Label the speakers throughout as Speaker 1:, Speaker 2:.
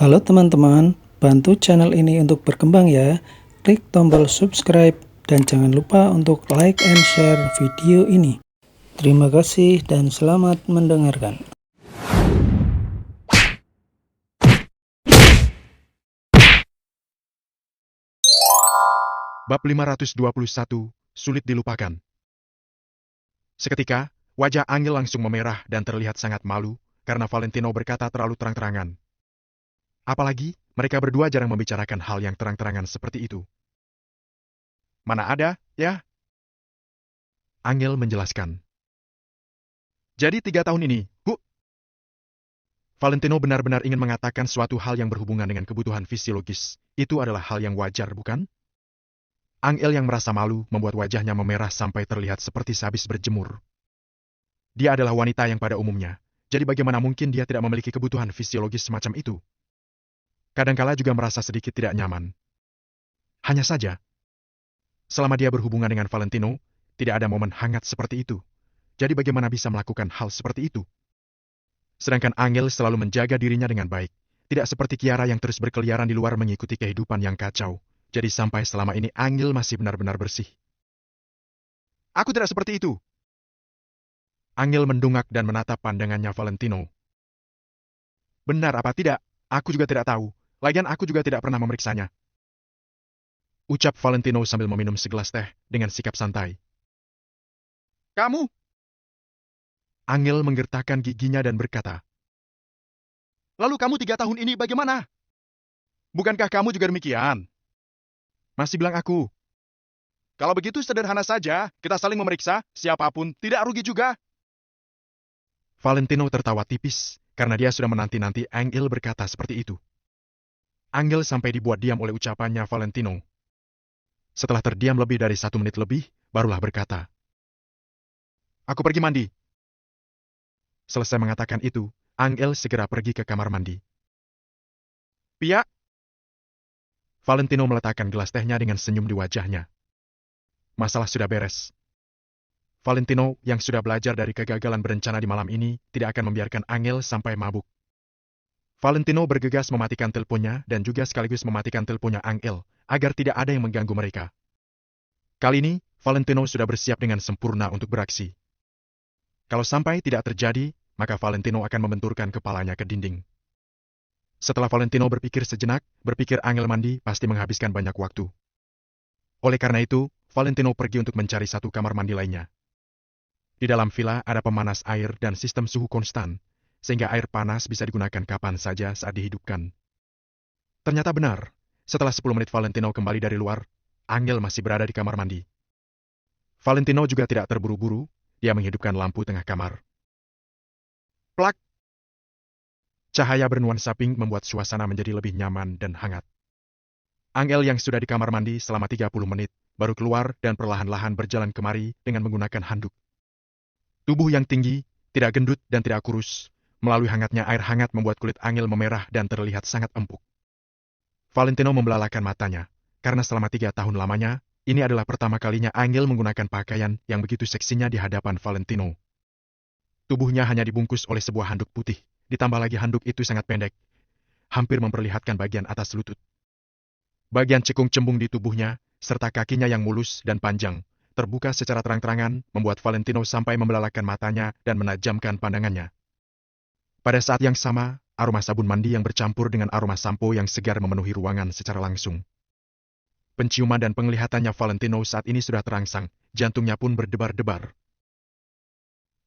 Speaker 1: Halo teman-teman, bantu channel ini untuk berkembang ya. Klik tombol subscribe dan jangan lupa untuk like and share video ini. Terima kasih dan selamat mendengarkan.
Speaker 2: Bab 521, sulit dilupakan. Seketika, wajah Angel langsung memerah dan terlihat sangat malu karena Valentino berkata terlalu terang-terangan. Apalagi, mereka berdua jarang membicarakan hal yang terang-terangan seperti itu. Mana ada, ya? Angel menjelaskan. Jadi 3 tahun ini, Valentino benar-benar ingin mengatakan suatu hal yang berhubungan dengan kebutuhan fisiologis. Itu adalah hal yang wajar, bukan? Angel yang merasa malu membuat wajahnya memerah sampai terlihat seperti sehabis berjemur. Dia adalah wanita yang pada umumnya, jadi bagaimana mungkin dia tidak memiliki kebutuhan fisiologis semacam itu? Kadangkala juga merasa sedikit tidak nyaman. Hanya saja, selama dia berhubungan dengan Valentino, tidak ada momen hangat seperti itu. Jadi bagaimana bisa melakukan hal seperti itu? Sedangkan Angel selalu menjaga dirinya dengan baik. Tidak seperti Kiara yang terus berkeliaran di luar mengikuti kehidupan yang kacau. Jadi sampai selama ini Angel masih benar-benar bersih. Aku tidak seperti itu. Angel mendongak dan menatap pandangannya Valentino. Benar apa tidak? Aku juga tidak tahu. Lagian aku juga tidak pernah memeriksanya. Ucap Valentino sambil meminum segelas teh dengan sikap santai. Kamu? Angel menggertakkan giginya dan berkata. Lalu kamu 3 tahun ini bagaimana? Bukankah kamu juga demikian? Masih bilang aku. Kalau begitu sederhana saja, kita saling memeriksa, siapapun, tidak rugi juga. Valentino tertawa tipis, karena dia sudah menanti-nanti Angel berkata seperti itu. Angel sampai dibuat diam oleh ucapannya Valentino. Setelah terdiam lebih dari 1 menit lebih, barulah berkata. Aku pergi mandi. Selesai mengatakan itu, Angel segera pergi ke kamar mandi. Pia? Valentino meletakkan gelas tehnya dengan senyum di wajahnya. Masalah sudah beres. Valentino, yang sudah belajar dari kegagalan berencana di malam ini, tidak akan membiarkan Angel sampai mabuk. Valentino bergegas mematikan teleponnya dan juga sekaligus mematikan teleponnya Angel, agar tidak ada yang mengganggu mereka. Kali ini, Valentino sudah bersiap dengan sempurna untuk beraksi. Kalau sampai tidak terjadi, maka Valentino akan membenturkan kepalanya ke dinding. Setelah Valentino berpikir sejenak, berpikir Angel mandi pasti menghabiskan banyak waktu. Oleh karena itu, Valentino pergi untuk mencari satu kamar mandi lainnya. Di dalam villa ada pemanas air dan sistem suhu konstan, sehingga air panas bisa digunakan kapan saja saat dihidupkan. Ternyata benar, setelah 10 menit Valentino kembali dari luar, Angel masih berada di kamar mandi. Valentino juga tidak terburu-buru, dia menghidupkan lampu tengah kamar. Plak! Cahaya bernuansa pink membuat suasana menjadi lebih nyaman dan hangat. Angel yang sudah di kamar mandi selama 30 menit, baru keluar dan perlahan-lahan berjalan kemari dengan menggunakan handuk. Tubuh yang tinggi, tidak gendut dan tidak kurus, melalui hangatnya air hangat membuat kulit Angel memerah dan terlihat sangat empuk. Valentino membelalakan matanya, karena selama 3 tahun lamanya, ini adalah pertama kalinya Angel menggunakan pakaian yang begitu seksinya di hadapan Valentino. Tubuhnya hanya dibungkus oleh sebuah handuk putih, ditambah lagi handuk itu sangat pendek, hampir memperlihatkan bagian atas lutut. Bagian cekung cembung di tubuhnya, serta kakinya yang mulus dan panjang, terbuka secara terang-terangan, membuat Valentino sampai membelalakan matanya dan menajamkan pandangannya. Pada saat yang sama, aroma sabun mandi yang bercampur dengan aroma sampo yang segar memenuhi ruangan secara langsung. Penciuman dan penglihatannya Valentino saat ini sudah terangsang, jantungnya pun berdebar-debar.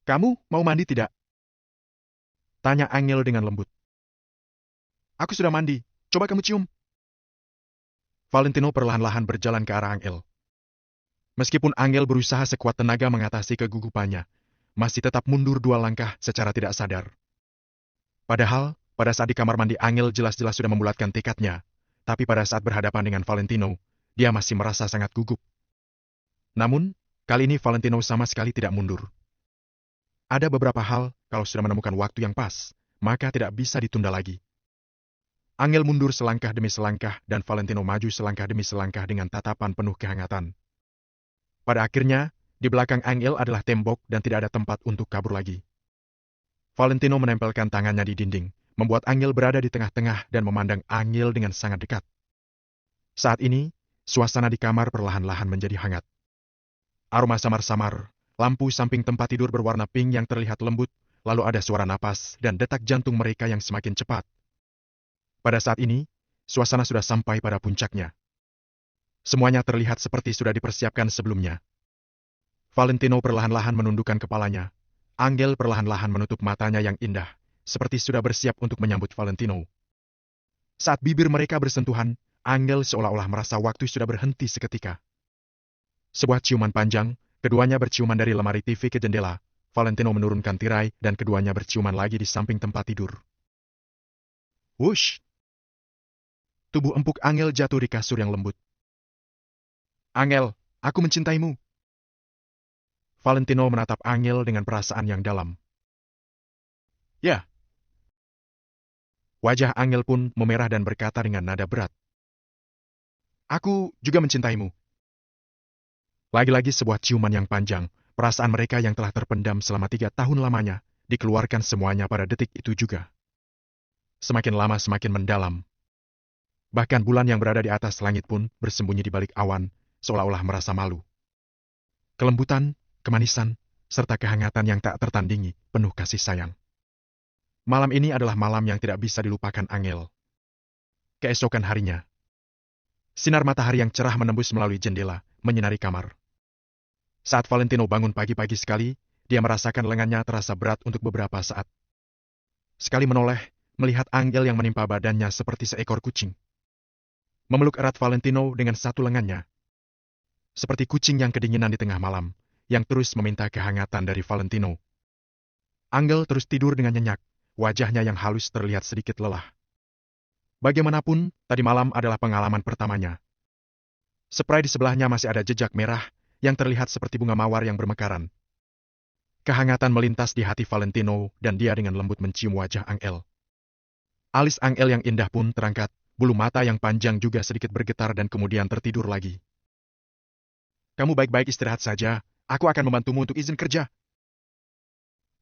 Speaker 2: Kamu mau mandi tidak? Tanya Angel dengan lembut. Aku sudah mandi, coba kamu cium. Valentino perlahan-lahan berjalan ke arah Angel. Meskipun Angel berusaha sekuat tenaga mengatasi kegugupannya, masih tetap mundur 2 langkah secara tidak sadar. Padahal, pada saat di kamar mandi Angel jelas-jelas sudah membulatkan tekadnya, tapi pada saat berhadapan dengan Valentino, dia masih merasa sangat gugup. Namun, kali ini Valentino sama sekali tidak mundur. Ada beberapa hal, kalau sudah menemukan waktu yang pas, maka tidak bisa ditunda lagi. Angel mundur selangkah demi selangkah dan Valentino maju selangkah demi selangkah dengan tatapan penuh kehangatan. Pada akhirnya, di belakang Angel adalah tembok dan tidak ada tempat untuk kabur lagi. Valentino menempelkan tangannya di dinding, membuat Angel berada di tengah-tengah dan memandang Angel dengan sangat dekat. Saat ini, suasana di kamar perlahan-lahan menjadi hangat. Aroma samar-samar, lampu samping tempat tidur berwarna pink yang terlihat lembut, lalu ada suara napas dan detak jantung mereka yang semakin cepat. Pada saat ini, suasana sudah sampai pada puncaknya. Semuanya terlihat seperti sudah dipersiapkan sebelumnya. Valentino perlahan-lahan menundukkan kepalanya. Angel perlahan-lahan menutup matanya yang indah, seperti sudah bersiap untuk menyambut Valentino. Saat bibir mereka bersentuhan, Angel seolah-olah merasa waktu sudah berhenti seketika. Sebuah ciuman panjang, keduanya berciuman dari lemari TV ke jendela. Valentino menurunkan tirai dan keduanya berciuman lagi di samping tempat tidur. Wush! Tubuh empuk Angel jatuh di kasur yang lembut. Angel, aku mencintaimu. Valentino menatap Angel dengan perasaan yang dalam. Ya. Wajah Angel pun memerah dan berkata dengan nada berat. Aku juga mencintaimu. Lagi-lagi sebuah ciuman yang panjang, perasaan mereka yang telah terpendam selama 3 tahun lamanya, dikeluarkan semuanya pada detik itu juga. Semakin lama semakin mendalam. Bahkan bulan yang berada di atas langit pun bersembunyi di balik awan, seolah-olah merasa malu. Kelembutan, kemanisan, serta kehangatan yang tak tertandingi, penuh kasih sayang. Malam ini adalah malam yang tidak bisa dilupakan Angel. Keesokan harinya, sinar matahari yang cerah menembus melalui jendela, menyinari kamar. Saat Valentino bangun pagi-pagi sekali, dia merasakan lengannya terasa berat untuk beberapa saat. Sekali menoleh, melihat Angel yang menimpa badannya seperti seekor kucing. Memeluk erat Valentino dengan satu lengannya. Seperti kucing yang kedinginan di tengah malam, yang terus meminta kehangatan dari Valentino. Angel terus tidur dengan nyenyak, wajahnya yang halus terlihat sedikit lelah. Bagaimanapun, tadi malam adalah pengalaman pertamanya. Spray di sebelahnya masih ada jejak merah, yang terlihat seperti bunga mawar yang bermekaran. Kehangatan melintas di hati Valentino dan dia dengan lembut mencium wajah Angel. Alis Angel yang indah pun terangkat, bulu mata yang panjang juga sedikit bergetar dan kemudian tertidur lagi. Kamu baik-baik istirahat saja, aku akan membantumu untuk izin kerja.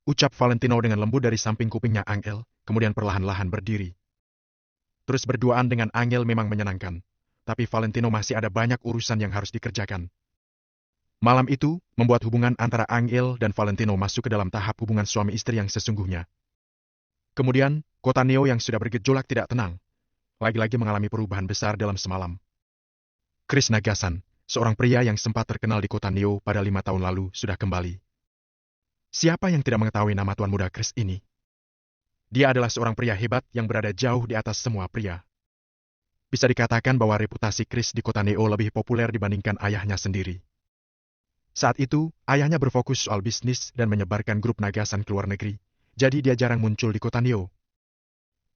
Speaker 2: Ucap Valentino dengan lembut dari samping kupingnya Angel, kemudian perlahan-lahan berdiri. Terus berduaan dengan Angel memang menyenangkan, tapi Valentino masih ada banyak urusan yang harus dikerjakan. Malam itu, membuat hubungan antara Angel dan Valentino masuk ke dalam tahap hubungan suami istri yang sesungguhnya. Kemudian, kota Neo yang sudah bergejolak tidak tenang, lagi-lagi mengalami perubahan besar dalam semalam. Chris Nagasan, seorang pria yang sempat terkenal di kota Neo pada 5 tahun lalu, sudah kembali. Siapa yang tidak mengetahui nama tuan muda Chris ini? Dia adalah seorang pria hebat yang berada jauh di atas semua pria. Bisa dikatakan bahwa reputasi Chris di kota Neo lebih populer dibandingkan ayahnya sendiri. Saat itu, ayahnya berfokus soal bisnis dan menyebarkan grup Nagasan ke luar negeri, jadi dia jarang muncul di kota Neo.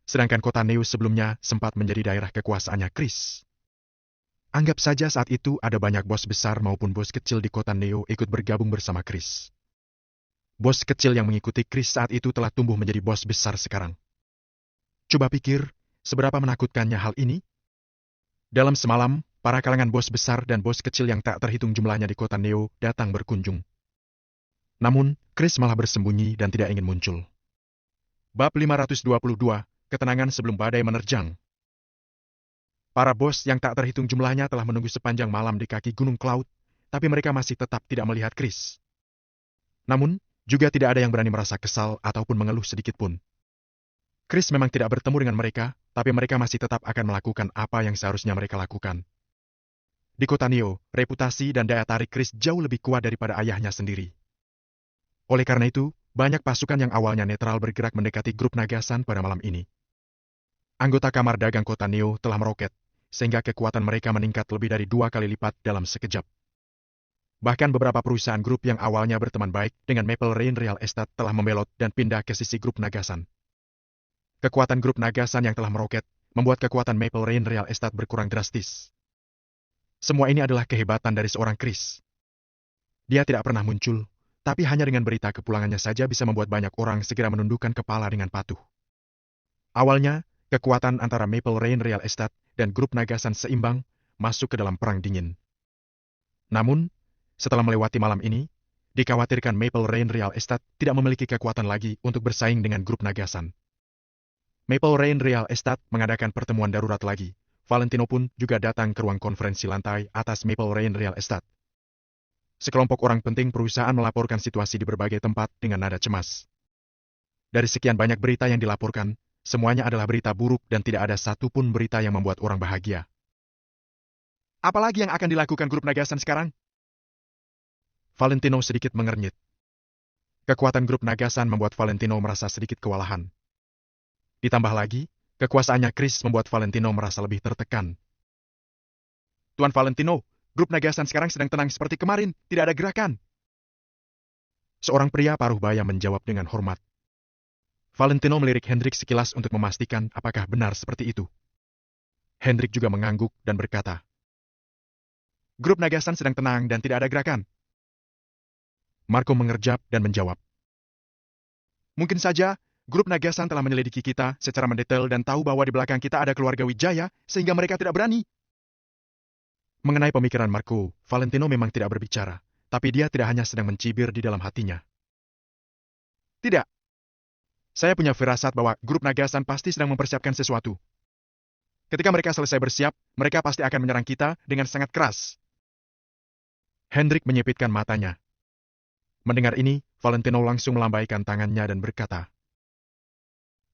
Speaker 2: Sedangkan kota Neo sebelumnya sempat menjadi daerah kekuasaannya Chris. Anggap saja saat itu ada banyak bos besar maupun bos kecil di kota Neo ikut bergabung bersama Chris. Bos kecil yang mengikuti Chris saat itu telah tumbuh menjadi bos besar sekarang. Coba pikir, seberapa menakutkannya hal ini? Dalam semalam, para kalangan bos besar dan bos kecil yang tak terhitung jumlahnya di kota Neo datang berkunjung. Namun, Chris malah bersembunyi dan tidak ingin muncul. Bab 522, Ketenangan sebelum badai menerjang. Para bos yang tak terhitung jumlahnya telah menunggu sepanjang malam di kaki Gunung Cloud, tapi mereka masih tetap tidak melihat Chris. Namun, juga tidak ada yang berani merasa kesal ataupun mengeluh sedikit pun. Chris memang tidak bertemu dengan mereka, tapi mereka masih tetap akan melakukan apa yang seharusnya mereka lakukan. Di kota Neo, reputasi dan daya tarik Chris jauh lebih kuat daripada ayahnya sendiri. Oleh karena itu, banyak pasukan yang awalnya netral bergerak mendekati grup Nagasan pada malam ini. Anggota kamar dagang kota Neo telah meroket, sehingga kekuatan mereka meningkat lebih dari 2 kali lipat dalam sekejap. Bahkan beberapa perusahaan grup yang awalnya berteman baik dengan Maple Rain Real Estate telah membelot dan pindah ke sisi grup Nagasan. Kekuatan grup Nagasan yang telah meroket, membuat kekuatan Maple Rain Real Estate berkurang drastis. Semua ini adalah kehebatan dari seorang Chris. Dia tidak pernah muncul, tapi hanya dengan berita kepulangannya saja bisa membuat banyak orang segera menundukkan kepala dengan patuh. Awalnya, kekuatan antara Maple Rain Real Estate dan grup Nagasan seimbang, masuk ke dalam perang dingin. Namun, setelah melewati malam ini, dikhawatirkan Maple Rain Real Estate tidak memiliki kekuatan lagi untuk bersaing dengan grup Nagasan. Maple Rain Real Estate mengadakan pertemuan darurat lagi. Valentino pun juga datang ke ruang konferensi lantai atas Maple Rain Real Estate. Sekelompok orang penting perusahaan melaporkan situasi di berbagai tempat dengan nada cemas. Dari sekian banyak berita yang dilaporkan, semuanya adalah berita buruk dan tidak ada satupun berita yang membuat orang bahagia. Apalagi yang akan dilakukan grup Nagasan sekarang? Valentino sedikit mengernyit. Kekuatan grup Nagasan membuat Valentino merasa sedikit kewalahan. Ditambah lagi, kekuasaannya Chris membuat Valentino merasa lebih tertekan. Tuan Valentino, grup Nagasan sekarang sedang tenang seperti kemarin, tidak ada gerakan. Seorang pria paruh baya menjawab dengan hormat. Valentino melirik Hendrik sekilas untuk memastikan apakah benar seperti itu. Hendrik juga mengangguk dan berkata, grup Nagasan sedang tenang dan tidak ada gerakan. Marco mengerjap dan menjawab, mungkin saja grup Nagasan telah menyelidiki kita secara mendetail dan tahu bahwa di belakang kita ada keluarga Wijaya sehingga mereka tidak berani. Mengenai pemikiran Marco, Valentino memang tidak berbicara, tapi dia tidak hanya sedang mencibir di dalam hatinya. Tidak. Saya punya firasat bahwa grup Nagasan pasti sedang mempersiapkan sesuatu. Ketika mereka selesai bersiap, mereka pasti akan menyerang kita dengan sangat keras. Hendrik menyipitkan matanya. Mendengar ini, Valentino langsung melambaikan tangannya dan berkata,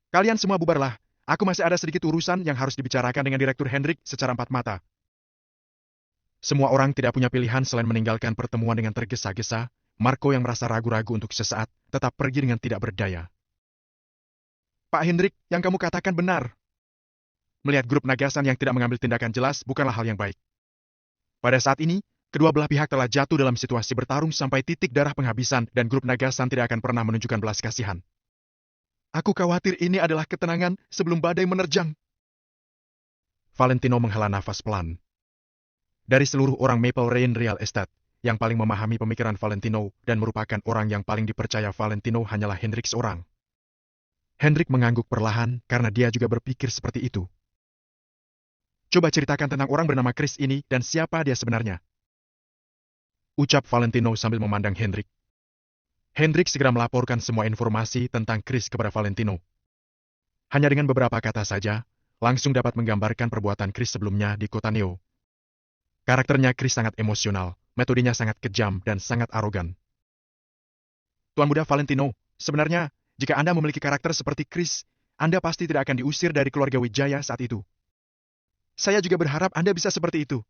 Speaker 2: kalian semua bubarlah, aku masih ada sedikit urusan yang harus dibicarakan dengan Direktur Hendrik secara empat mata. Semua orang tidak punya pilihan selain meninggalkan pertemuan dengan tergesa-gesa. Marco yang merasa ragu-ragu untuk sesaat, tetap pergi dengan tidak berdaya. Pak Hendrik, yang kamu katakan benar. Melihat grup Nagasan yang tidak mengambil tindakan jelas bukanlah hal yang baik. Pada saat ini, kedua belah pihak telah jatuh dalam situasi bertarung sampai titik darah penghabisan dan grup Nagasan tidak akan pernah menunjukkan belas kasihan. Aku khawatir ini adalah ketenangan sebelum badai menerjang. Valentino menghela nafas pelan. Dari seluruh orang Maple Rain Real Estate, yang paling memahami pemikiran Valentino dan merupakan orang yang paling dipercaya Valentino hanyalah Hendrik seorang. Hendrik mengangguk perlahan karena dia juga berpikir seperti itu. Coba ceritakan tentang orang bernama Chris ini dan siapa dia sebenarnya. Ucap Valentino sambil memandang Hendrik. Hendrik segera melaporkan semua informasi tentang Chris kepada Valentino. Hanya dengan beberapa kata saja, langsung dapat menggambarkan perbuatan Chris sebelumnya di kota Neo. Karakternya Chris sangat emosional, metodenya sangat kejam dan sangat arogan. Tuan Muda Valentino, sebenarnya, jika Anda memiliki karakter seperti Chris, Anda pasti tidak akan diusir dari keluarga Wijaya saat itu. Saya juga berharap Anda bisa seperti itu.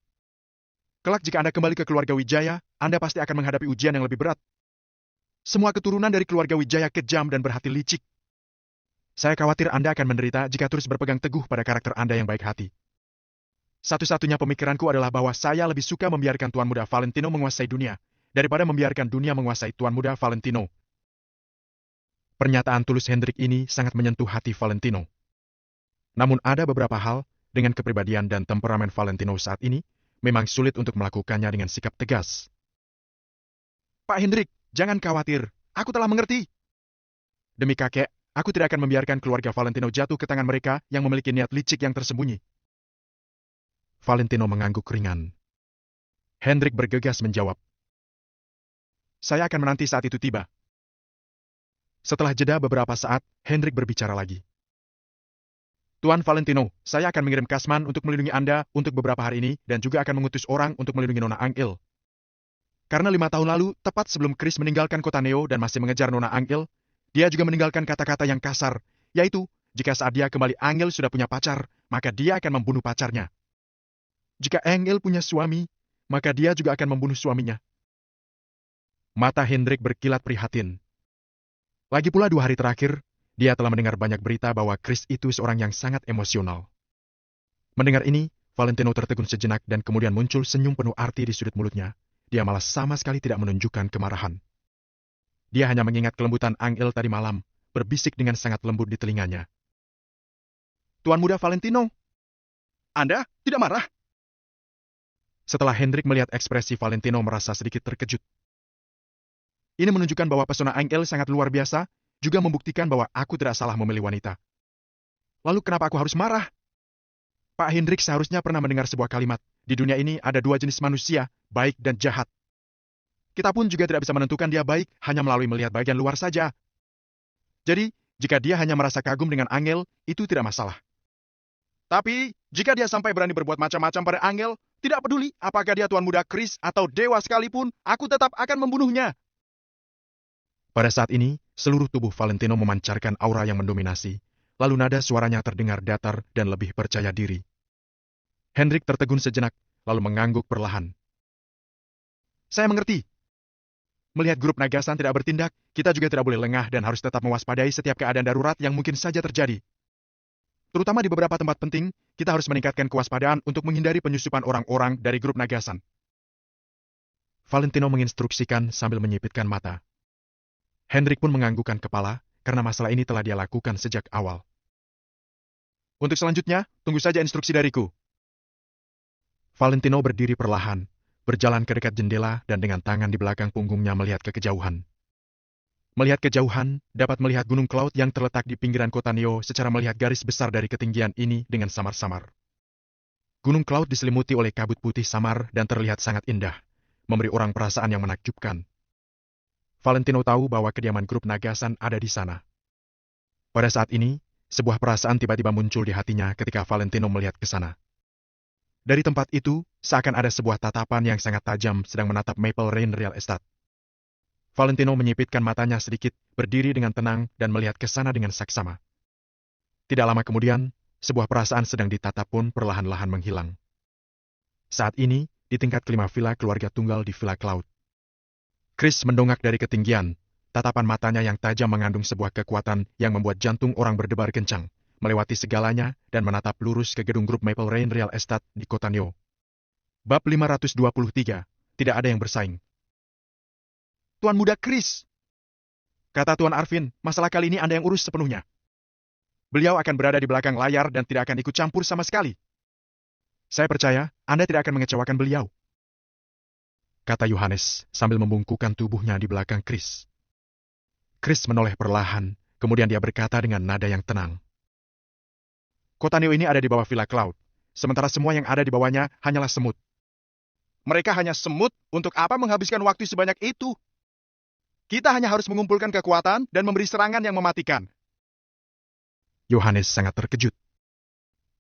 Speaker 2: Kelak jika Anda kembali ke keluarga Wijaya, Anda pasti akan menghadapi ujian yang lebih berat. Semua keturunan dari keluarga Wijaya kejam dan berhati licik. Saya khawatir Anda akan menderita jika terus berpegang teguh pada karakter Anda yang baik hati. Satu-satunya pemikiranku adalah bahwa saya lebih suka membiarkan Tuan Muda Valentino menguasai dunia, daripada membiarkan dunia menguasai Tuan Muda Valentino. Pernyataan tulus Hendrik ini sangat menyentuh hati Valentino. Namun ada beberapa hal, dengan kepribadian dan temperamen Valentino saat ini, memang sulit untuk melakukannya dengan sikap tegas. Pak Hendrik, jangan khawatir, aku telah mengerti. Demi kakek, aku tidak akan membiarkan keluarga Valentino jatuh ke tangan mereka yang memiliki niat licik yang tersembunyi. Valentino mengangguk ringan. Hendrik bergegas menjawab. Saya akan menanti saat itu tiba. Setelah jeda beberapa saat, Hendrik berbicara lagi. Tuan Valentino, saya akan mengirim Kasman untuk melindungi Anda untuk beberapa hari ini dan juga akan mengutus orang untuk melindungi Nona Angel. Karena 5 tahun lalu, tepat sebelum Chris meninggalkan kota Neo dan masih mengejar Nona Angel, dia juga meninggalkan kata-kata yang kasar, yaitu, jika saat dia kembali Angel sudah punya pacar, maka dia akan membunuh pacarnya. Jika Angel punya suami, maka dia juga akan membunuh suaminya. Mata Hendrik berkilat prihatin. Lagi pula 2 hari terakhir, dia telah mendengar banyak berita bahwa Chris itu seorang yang sangat emosional. Mendengar ini, Valentino tertegun sejenak dan kemudian muncul senyum penuh arti di sudut mulutnya. Dia malah sama sekali tidak menunjukkan kemarahan. Dia hanya mengingat kelembutan Angel tadi malam, berbisik dengan sangat lembut di telinganya. Tuan Muda Valentino, Anda tidak marah? Setelah Hendrik melihat ekspresi Valentino merasa sedikit terkejut. Ini menunjukkan bahwa pesona Angel sangat luar biasa, juga membuktikan bahwa aku tidak salah memilih wanita. Lalu kenapa aku harus marah? Pak Hendrik seharusnya pernah mendengar sebuah kalimat, di dunia ini ada 2 jenis manusia, baik dan jahat. Kita pun juga tidak bisa menentukan dia baik hanya melalui melihat bagian luar saja. Jadi, Jika dia hanya merasa kagum dengan Angel, itu tidak masalah. Tapi, jika dia sampai berani berbuat macam-macam pada Angel, tidak peduli apakah dia Tuan Muda Chris atau dewa sekalipun, aku tetap akan membunuhnya. Pada saat ini, seluruh tubuh Valentino memancarkan aura yang mendominasi, lalu nada suaranya terdengar datar dan lebih percaya diri. Hendrik tertegun sejenak, lalu mengangguk perlahan. Saya mengerti. Melihat grup Nagasan tidak bertindak, kita juga tidak boleh lengah dan harus tetap mewaspadai setiap keadaan darurat yang mungkin saja terjadi. Terutama di beberapa tempat penting, kita harus meningkatkan kewaspadaan untuk menghindari penyusupan orang-orang dari grup Nagasan. Valentino menginstruksikan sambil menyipitkan mata. Hendrik pun menganggukkan kepala, karena masalah ini telah dia lakukan sejak awal. Untuk selanjutnya, tunggu saja instruksi dariku. Valentino berdiri perlahan, berjalan ke dekat jendela dan dengan tangan di belakang punggungnya melihat ke kejauhan. Melihat kejauhan, dapat melihat Gunung Cloud yang terletak di pinggiran kota Neo secara melihat garis besar dari ketinggian ini dengan samar-samar. Gunung Cloud diselimuti oleh kabut putih samar dan terlihat sangat indah, memberi orang perasaan yang menakjubkan. Valentino tahu bahwa kediaman grup Nagasan ada di sana. Pada saat ini, sebuah perasaan tiba-tiba muncul di hatinya ketika Valentino melihat ke sana. Dari tempat itu, seakan ada sebuah tatapan yang sangat tajam sedang menatap Maple Rain Real Estate. Valentino menyipitkan matanya sedikit, berdiri dengan tenang dan melihat ke sana dengan saksama. Tidak lama kemudian, sebuah perasaan sedang ditatap pun perlahan-lahan menghilang. Saat ini, di tingkat kelima villa keluarga tunggal di Villa Cloud. Chris mendongak dari ketinggian, tatapan matanya yang tajam mengandung sebuah kekuatan yang membuat jantung orang berdebar kencang, melewati segalanya dan menatap lurus ke gedung grup Maple Rain Real Estate di kota Neo. Bab 523, tidak ada yang bersaing. Tuan Muda Chris, kata Tuan Arvin, masalah kali ini Anda yang urus sepenuhnya. Beliau akan berada di belakang layar dan tidak akan ikut campur sama sekali. Saya percaya Anda tidak akan mengecewakan beliau, kata Yohanes sambil membungkukkan tubuhnya di belakang Chris. Chris menoleh perlahan, kemudian dia berkata dengan nada yang tenang. Kota Neo ini ada di bawah Villa Cloud, sementara semua yang ada di bawahnya hanyalah semut. Mereka hanya semut, untuk apa menghabiskan waktu sebanyak itu? Kita hanya harus mengumpulkan kekuatan dan memberi serangan yang mematikan. Yohanes sangat terkejut.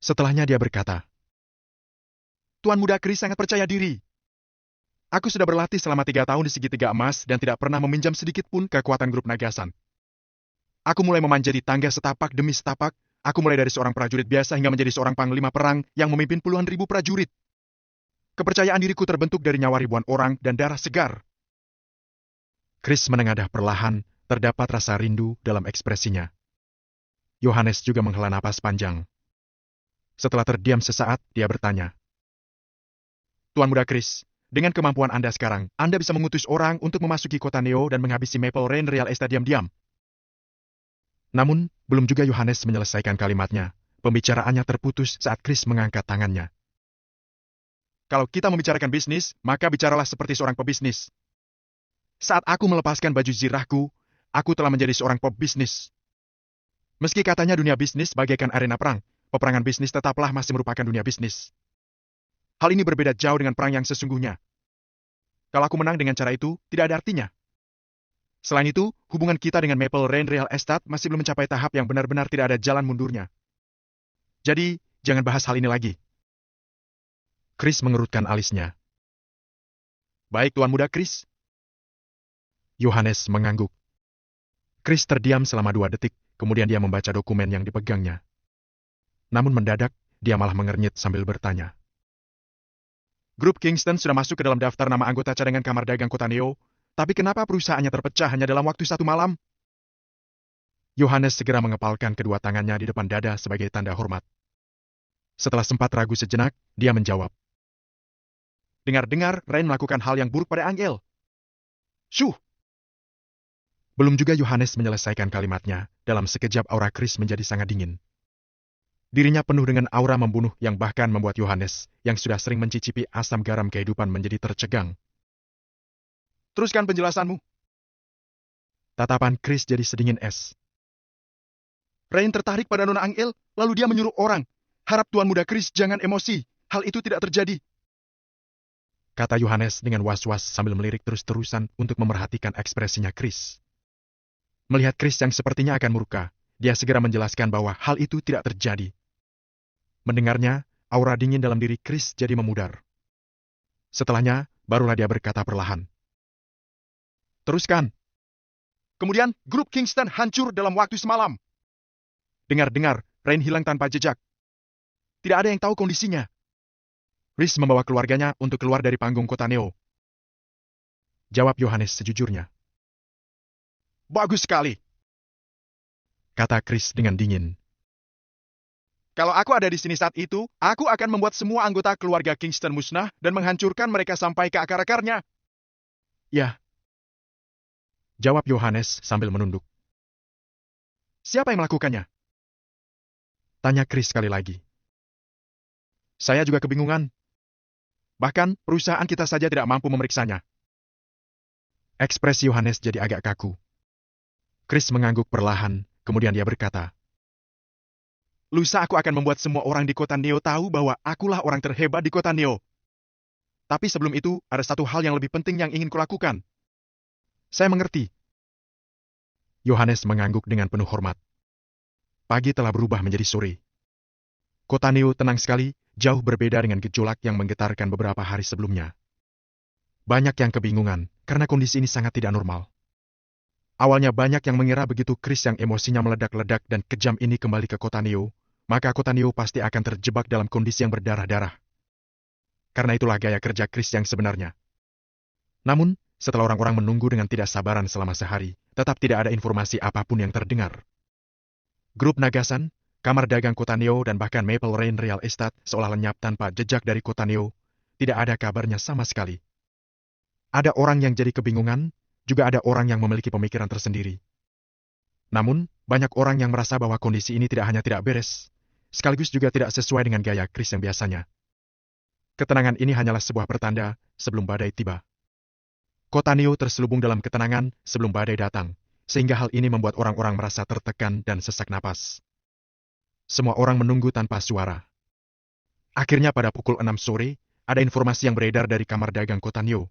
Speaker 2: Setelahnya dia berkata, Tuan Muda Chris sangat percaya diri. Aku sudah berlatih selama 3 tahun di segitiga emas dan tidak pernah meminjam sedikit pun kekuatan grup Nagasan. Aku mulai memanjati tangga setapak demi setapak. Aku mulai dari seorang prajurit biasa hingga menjadi seorang panglima perang yang memimpin puluhan ribu prajurit. Kepercayaan diriku terbentuk dari nyawa ribuan orang dan darah segar. Chris menengadah perlahan, terdapat rasa rindu dalam ekspresinya. Yohanes juga menghela napas panjang. Setelah terdiam sesaat, dia bertanya, Tuan Muda Chris, dengan kemampuan Anda sekarang, Anda bisa mengutus orang untuk memasuki kota Neo dan menghabisi Maple Rain Real Estate diam-diam. Namun, belum juga Yohanes menyelesaikan kalimatnya. Pembicaraannya terputus saat Chris mengangkat tangannya. Kalau kita membicarakan bisnis, maka bicaralah seperti seorang pebisnis. Saat aku melepaskan baju zirahku, aku telah menjadi seorang pebisnis. Meski katanya dunia bisnis bagaikan arena perang, peperangan bisnis tetaplah masih merupakan dunia bisnis. Hal ini berbeda jauh dengan perang yang sesungguhnya. Kalau aku menang dengan cara itu, tidak ada artinya. Selain itu, hubungan kita dengan Maple Rain Real Estate masih belum mencapai tahap yang benar-benar tidak ada jalan mundurnya. Jadi, jangan bahas hal ini lagi. Chris mengerutkan alisnya. Baik, Tuan Muda Chris. Yohanes mengangguk. Chris terdiam selama 2 detik, kemudian dia membaca dokumen yang dipegangnya. Namun mendadak, dia malah mengernyit sambil bertanya. Grup Kingston sudah masuk ke dalam daftar nama anggota cadangan Kamar Dagang Kota Neo, tapi kenapa perusahaannya terpecah hanya dalam waktu 1 malam? Yohanes segera mengepalkan kedua tangannya di depan dada sebagai tanda hormat. Setelah sempat ragu sejenak, dia menjawab. Dengar-dengar, Rain melakukan hal yang buruk pada Angel. Syuh! Belum juga Yohanes menyelesaikan kalimatnya, dalam sekejap aura Chris menjadi sangat dingin. Dirinya penuh dengan aura membunuh yang bahkan membuat Yohanes, yang sudah sering mencicipi asam garam kehidupan menjadi tercegang. Teruskan penjelasanmu. Tatapan Chris jadi sedingin es. Rain tertarik pada Nona Angel, lalu dia menyuruh orang. Harap Tuan Muda Chris jangan emosi. Hal itu tidak terjadi. Kata Yohanes dengan was-was sambil melirik terus-terusan untuk memerhatikan ekspresinya Chris. Melihat Chris yang sepertinya akan murka, dia segera menjelaskan bahwa hal itu tidak terjadi. Mendengarnya, aura dingin dalam diri Chris jadi memudar. Setelahnya, barulah dia berkata perlahan. Teruskan. Kemudian, grup Kingston hancur dalam waktu semalam. Dengar-dengar, Rain hilang tanpa jejak. Tidak ada yang tahu kondisinya. Rhys membawa keluarganya untuk keluar dari panggung kota Neo. Jawab Yohanes sejujurnya. Bagus sekali, kata Chris dengan dingin. Kalau aku ada di sini saat itu, aku akan membuat semua anggota keluarga Kingston musnah dan menghancurkan mereka sampai ke akar-akarnya. Ya, jawab Yohanes sambil menunduk. Siapa yang melakukannya? Tanya Chris sekali lagi. Saya juga kebingungan. Bahkan, perusahaan kita saja tidak mampu memeriksanya. Ekspresi Yohanes jadi agak kaku. Chris mengangguk perlahan, kemudian dia berkata, lusa aku akan membuat semua orang di kota Neo tahu bahwa akulah orang terhebat di kota Neo. Tapi sebelum itu, ada satu hal yang lebih penting yang ingin kulakukan. Saya mengerti. Yohanes mengangguk dengan penuh hormat. Pagi telah berubah menjadi sore. Kota Neo tenang sekali, jauh berbeda dengan gejolak yang menggetarkan beberapa hari sebelumnya. Banyak yang kebingungan, karena kondisi ini sangat tidak normal. Awalnya banyak yang mengira begitu Chris yang emosinya meledak-ledak dan kejam ini kembali ke kota Neo, maka kota Neo pasti akan terjebak dalam kondisi yang berdarah-darah. Karena itulah gaya kerja Chris yang sebenarnya. Namun, setelah orang-orang menunggu dengan tidak sabaran selama sehari, tetap tidak ada informasi apapun yang terdengar. Grup Nagasan, Kamar Dagang Kota Neo dan bahkan Maple Rain Real Estate seolah lenyap tanpa jejak dari kota Neo, tidak ada kabarnya sama sekali. Ada orang yang jadi kebingungan, juga ada orang yang memiliki pemikiran tersendiri. Namun, banyak orang yang merasa bahwa kondisi ini tidak hanya tidak beres, sekaligus juga tidak sesuai dengan gaya Chris yang biasanya. Ketenangan ini hanyalah sebuah pertanda sebelum badai tiba. Kota Neo terselubung dalam ketenangan sebelum badai datang, sehingga hal ini membuat orang-orang merasa tertekan dan sesak napas. Semua orang menunggu tanpa suara. Akhirnya pada pukul 6 sore, ada informasi yang beredar dari Kamar Dagang Kota Neo.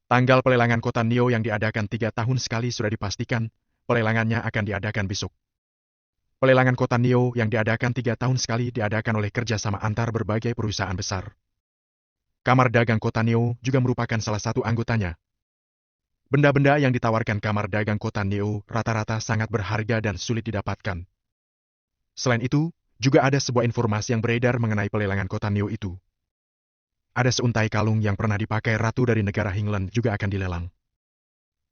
Speaker 2: Tanggal pelelangan kota Neo yang diadakan 3 tahun sekali sudah dipastikan, pelelangannya akan diadakan besok. Pelelangan kota Neo yang diadakan 3 tahun sekali diadakan oleh kerjasama antar berbagai perusahaan besar. Kamar Dagang Kota Neo juga merupakan salah satu anggotanya. Benda-benda yang ditawarkan Kamar Dagang Kota Neo rata-rata sangat berharga dan sulit didapatkan. Selain itu, juga ada sebuah informasi yang beredar mengenai pelelangan kota Neo itu. Ada seuntai kalung yang pernah dipakai ratu dari negara England juga akan dilelang.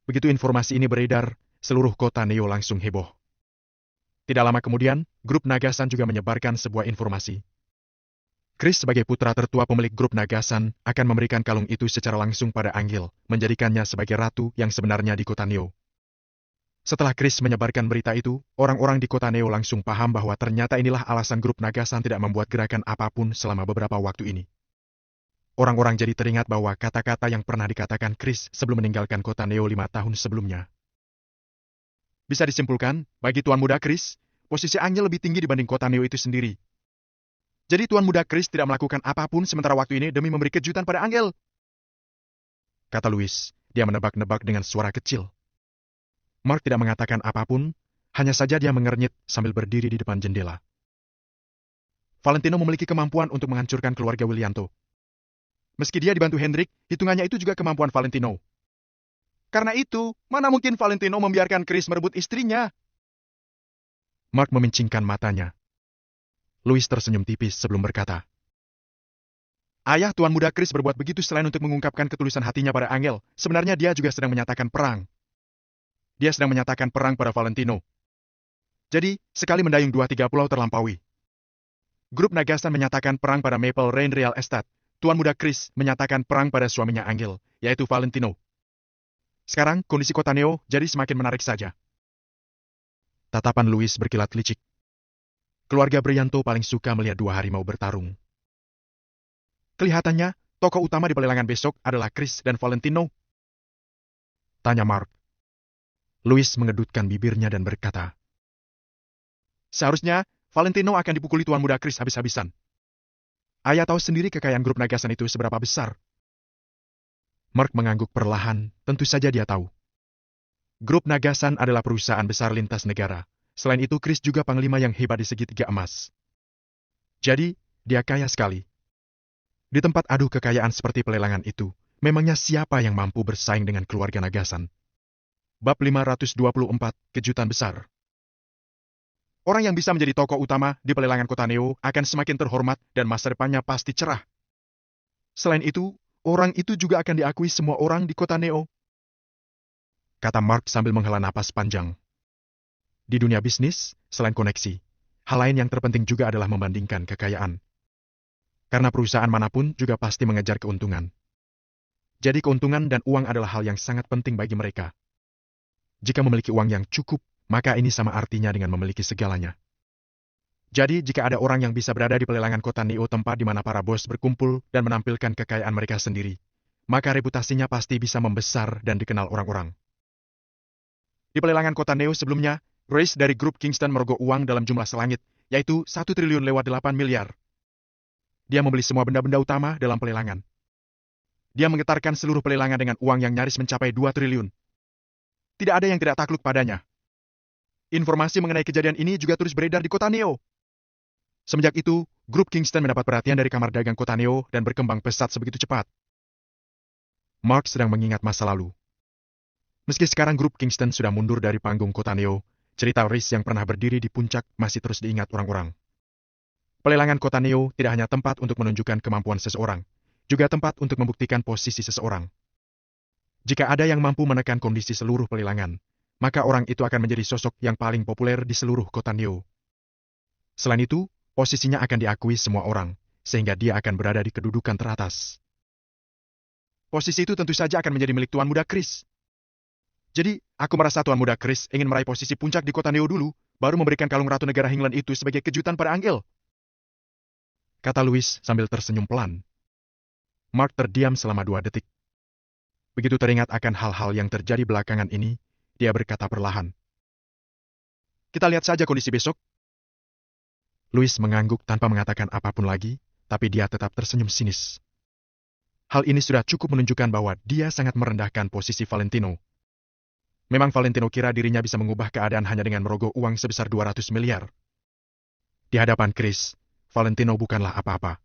Speaker 2: Begitu informasi ini beredar, seluruh kota Neo langsung heboh. Tidak lama kemudian, grup Nagasan juga menyebarkan sebuah informasi. Chris sebagai putra tertua pemilik grup Nagasan akan memberikan kalung itu secara langsung pada Anghel, menjadikannya sebagai ratu yang sebenarnya di kota Neo. Setelah Chris menyebarkan berita itu, orang-orang di kota Neo langsung paham bahwa ternyata inilah alasan grup Nagasan tidak membuat gerakan apapun selama beberapa waktu ini. Orang-orang jadi teringat bahwa kata-kata yang pernah dikatakan Chris sebelum meninggalkan kota Neo 5 tahun sebelumnya. Bisa disimpulkan, bagi Tuan Muda Chris, posisi Anghel lebih tinggi dibanding kota Neo itu sendiri. Jadi Tuan Muda Chris tidak melakukan apapun sementara waktu ini demi memberi kejutan pada Anghel. Kata Louis, dia menebak-nebak dengan suara kecil. Mark tidak mengatakan apapun, hanya saja dia mengernyit sambil berdiri di depan jendela. Valentino memiliki kemampuan untuk menghancurkan keluarga Willianto. Meski dia dibantu Hendrik, hitungannya itu juga kemampuan Valentino. Karena itu, mana mungkin Valentino membiarkan Chris merebut istrinya? Mark memincingkan matanya. Louis tersenyum tipis sebelum berkata, ayah Tuan Muda Chris berbuat begitu selain untuk mengungkapkan ketulusan hatinya pada Anghel, sebenarnya dia juga sedang menyatakan perang. Dia sedang menyatakan perang pada Valentino. Jadi, sekali mendayung 2-3 pulau terlampaui. Grup Nagasan menyatakan perang pada Maple Rain Real Estate. Tuan Muda Chris menyatakan perang pada suaminya Anghel, yaitu Valentino. Sekarang, kondisi kota Neo jadi semakin menarik saja. Tatapan Louis berkilat licik. Keluarga Brianto paling suka melihat 2 harimau bertarung. Kelihatannya, tokoh utama di pelelangan besok adalah Chris dan Valentino. Tanya Mark. Louis mengedutkan bibirnya dan berkata, seharusnya, Valentino akan dipukuli Tuan Muda Chris habis-habisan. Ayah tahu sendiri kekayaan grup Nagasan itu seberapa besar. Mark mengangguk perlahan, tentu saja dia tahu. Grup Nagasan adalah perusahaan besar lintas negara, Selain itu, Chris juga panglima yang hebat di segitiga emas. Jadi, dia kaya sekali. Di tempat adu kekayaan seperti pelelangan itu, memangnya siapa yang mampu bersaing dengan keluarga Nagasan? Bab 524, Kejutan Besar. Orang yang bisa menjadi tokoh utama di pelelangan kota Neo akan semakin terhormat dan masa depannya pasti cerah. Selain itu, orang itu juga akan diakui semua orang di kota Neo, kata Mark sambil menghela napas panjang. Di dunia bisnis, selain koneksi, hal lain yang terpenting juga adalah membandingkan kekayaan. Karena perusahaan manapun juga pasti mengejar keuntungan. Jadi keuntungan dan uang adalah hal yang sangat penting bagi mereka. Jika memiliki uang yang cukup, maka ini sama artinya dengan memiliki segalanya. Jadi, jika ada orang yang bisa berada di pelelangan kota Neo, tempat di mana para bos berkumpul dan menampilkan kekayaan mereka sendiri, maka reputasinya pasti bisa membesar dan dikenal orang-orang. Di pelelangan kota Neo sebelumnya, Grace dari grup Kingston merogoh uang dalam jumlah selangit, yaitu 1 triliun lewat 8 miliar. Dia membeli semua benda-benda utama dalam pelelangan. Dia menggetarkan seluruh pelelangan dengan uang yang nyaris mencapai 2 triliun. Tidak ada yang tidak takluk padanya. Informasi mengenai kejadian ini juga terus beredar di kota Neo. Semenjak itu, grup Kingston mendapat perhatian dari kamar dagang kota Neo dan berkembang pesat sebegitu cepat. Mark sedang mengingat masa lalu. Meski sekarang grup Kingston sudah mundur dari panggung kota Neo, cerita Reese yang pernah berdiri di puncak masih terus diingat orang-orang. Pelelangan kota Neo tidak hanya tempat untuk menunjukkan kemampuan seseorang, juga tempat untuk membuktikan posisi seseorang. Jika ada yang mampu menekan kondisi seluruh pelelangan, maka orang itu akan menjadi sosok yang paling populer di seluruh kota Neo. Selain itu, posisinya akan diakui semua orang, sehingga dia akan berada di kedudukan teratas. Posisi itu tentu saja akan menjadi milik Tuan Muda Chris. Jadi, aku merasa Tuan Muda Chris ingin meraih posisi puncak di kota Neo dulu, baru memberikan kalung Ratu Negara Hingland itu sebagai kejutan pada Angel, kata Louis sambil tersenyum pelan. Mark terdiam selama 2 detik. Begitu teringat akan hal-hal yang terjadi belakangan ini, dia berkata perlahan. Kita lihat saja kondisi besok. Louis mengangguk tanpa mengatakan apapun lagi, tapi dia tetap tersenyum sinis. Hal ini sudah cukup menunjukkan bahwa dia sangat merendahkan posisi Valentino. Memang Valentino kira dirinya bisa mengubah keadaan hanya dengan merogoh uang sebesar 200 miliar. Di hadapan Chris, Valentino bukanlah apa-apa.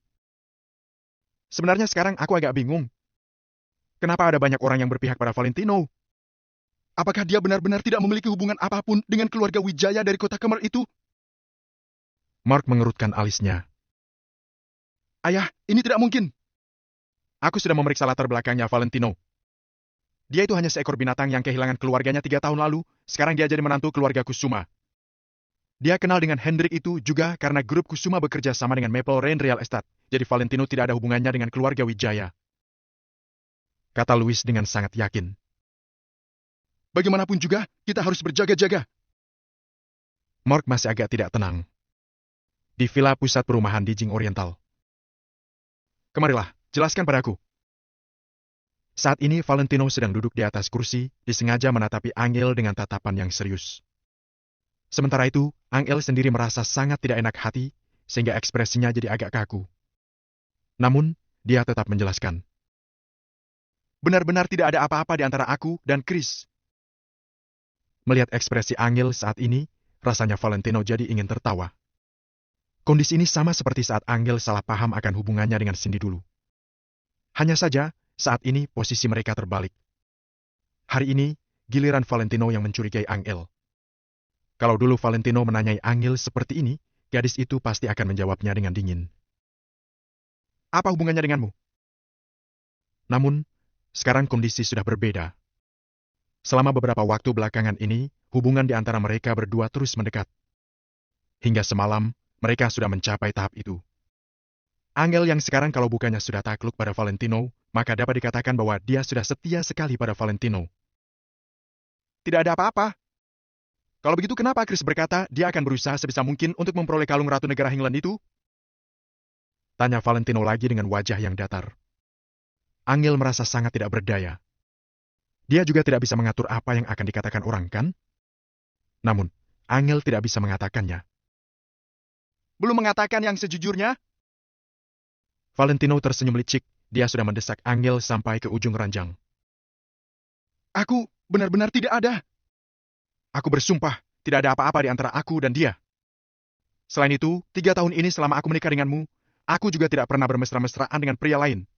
Speaker 2: Sebenarnya sekarang aku agak bingung. Kenapa ada banyak orang yang berpihak pada Valentino? Apakah dia benar-benar tidak memiliki hubungan apapun dengan keluarga Wijaya dari kota Kemer itu? Mark mengerutkan alisnya. Ayah, ini tidak mungkin. Aku sudah memeriksa latar belakangnya Valentino. Dia itu hanya seekor binatang yang kehilangan keluarganya 3 tahun lalu, sekarang dia jadi menantu keluarga Kusuma. Dia kenal dengan Hendrik itu juga karena grup Kusuma bekerja sama dengan Maple Rain Real Estate, jadi Valentino tidak ada hubungannya dengan keluarga Wijaya, kata Louis dengan sangat yakin. Bagaimanapun juga, kita harus berjaga-jaga. Mark masih agak tidak tenang. Di villa pusat perumahan di Jing Oriental. Kemarilah, jelaskan padaku. Saat ini Valentino sedang duduk di atas kursi, disengaja menatapi Angel dengan tatapan yang serius. Sementara itu, Angel sendiri merasa sangat tidak enak hati, sehingga ekspresinya jadi agak kaku. Namun, dia tetap menjelaskan. Benar-benar tidak ada apa-apa di antara aku dan Chris. Melihat ekspresi Angel saat ini, rasanya Valentino jadi ingin tertawa. Kondisi ini sama seperti saat Angel salah paham akan hubungannya dengan Cindy dulu. Hanya saja, saat ini posisi mereka terbalik. Hari ini, giliran Valentino yang mencurigai Angel. Kalau dulu Valentino menanyai Angel seperti ini, gadis itu pasti akan menjawabnya dengan dingin. Apa hubungannya denganmu? Namun, sekarang kondisi sudah berbeda. Selama beberapa waktu belakangan ini, hubungan di antara mereka berdua terus mendekat. Hingga semalam, mereka sudah mencapai tahap itu. Angel yang sekarang kalau bukannya sudah takluk pada Valentino, maka dapat dikatakan bahwa dia sudah setia sekali pada Valentino. Tidak ada apa-apa. Kalau begitu kenapa Chris berkata dia akan berusaha sebisa mungkin untuk memperoleh kalung Ratu Negara Hingland itu? Tanya Valentino lagi dengan wajah yang datar. Angel merasa sangat tidak berdaya. Dia juga tidak bisa mengatur apa yang akan dikatakan orang, kan? Namun, Angel tidak bisa mengatakannya. Belum mengatakan yang sejujurnya? Valentino tersenyum licik, dia sudah mendesak Angel sampai ke ujung ranjang. Aku benar-benar tidak ada. Aku bersumpah, tidak ada apa-apa di antara aku dan dia. Selain itu, 3 tahun ini selama aku menikah denganmu, aku juga tidak pernah bermesra-mesraan dengan pria lain.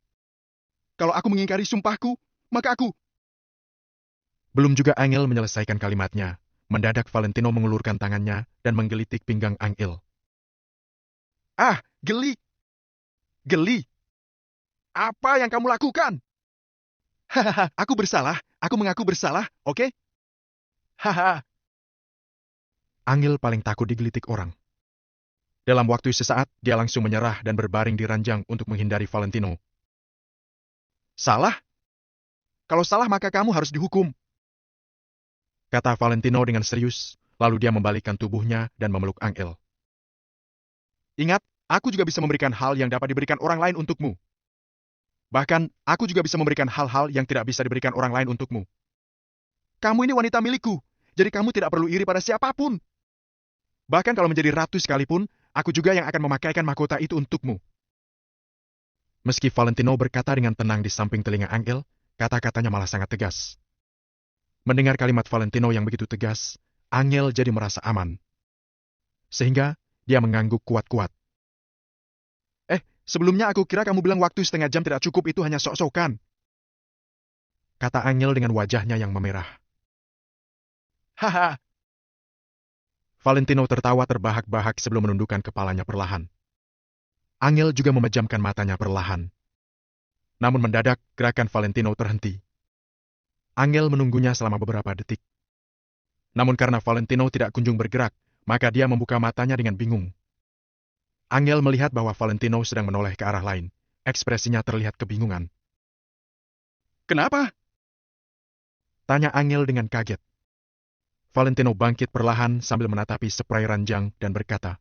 Speaker 2: Kalau aku mengingkari sumpahku, maka aku... Belum juga Angel menyelesaikan kalimatnya, mendadak Valentino mengulurkan tangannya dan menggelitik pinggang Angel. Ah, geli! Geli! Apa yang kamu lakukan? Hahaha, aku bersalah. Aku mengaku bersalah, oke? Hahaha. Angel paling takut digelitik orang. Dalam waktu sesaat, dia langsung menyerah dan berbaring di ranjang untuk menghindari Valentino. Salah? Kalau salah maka kamu harus dihukum, kata Valentino dengan serius, lalu dia membalikkan tubuhnya dan memeluk Angel. Ingat, aku juga bisa memberikan hal yang dapat diberikan orang lain untukmu. Bahkan, aku juga bisa memberikan hal-hal yang tidak bisa diberikan orang lain untukmu. Kamu ini wanita milikku, jadi kamu tidak perlu iri pada siapapun. Bahkan kalau menjadi ratu sekalipun, aku juga yang akan memakaikan mahkota itu untukmu. Meski Valentino berkata dengan tenang di samping telinga Angel, kata-katanya malah sangat tegas. Mendengar kalimat Valentino yang begitu tegas, Angel jadi merasa aman. Sehingga, dia mengangguk kuat-kuat. Sebelumnya aku kira kamu bilang waktu setengah jam tidak cukup itu hanya sok-sokan, kata Angel dengan wajahnya yang memerah. Haha. Valentino tertawa terbahak-bahak sebelum menundukkan kepalanya perlahan. Angel juga memejamkan matanya perlahan. Namun mendadak, gerakan Valentino terhenti. Angel menunggunya selama beberapa detik. Namun karena Valentino tidak kunjung bergerak, maka dia membuka matanya dengan bingung. Angel melihat bahwa Valentino sedang menoleh ke arah lain. Ekspresinya terlihat kebingungan. Kenapa? Tanya Angel dengan kaget. Valentino bangkit perlahan sambil menatapi spray ranjang dan berkata,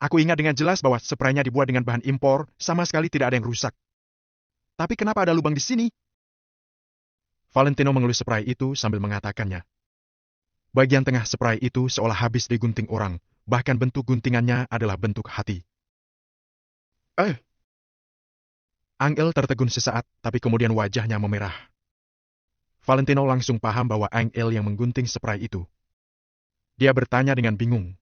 Speaker 2: aku ingat dengan jelas bahwa spraynya dibuat dengan bahan impor, sama sekali tidak ada yang rusak. Tapi kenapa ada lubang di sini? Valentino mengelus spray itu sambil mengatakannya. Bagian tengah spray itu seolah habis digunting orang, bahkan bentuk guntingannya adalah bentuk hati. Angel tertegun sesaat, tapi kemudian wajahnya memerah. Valentino langsung paham bahwa Angel yang menggunting spray itu. Dia bertanya dengan bingung.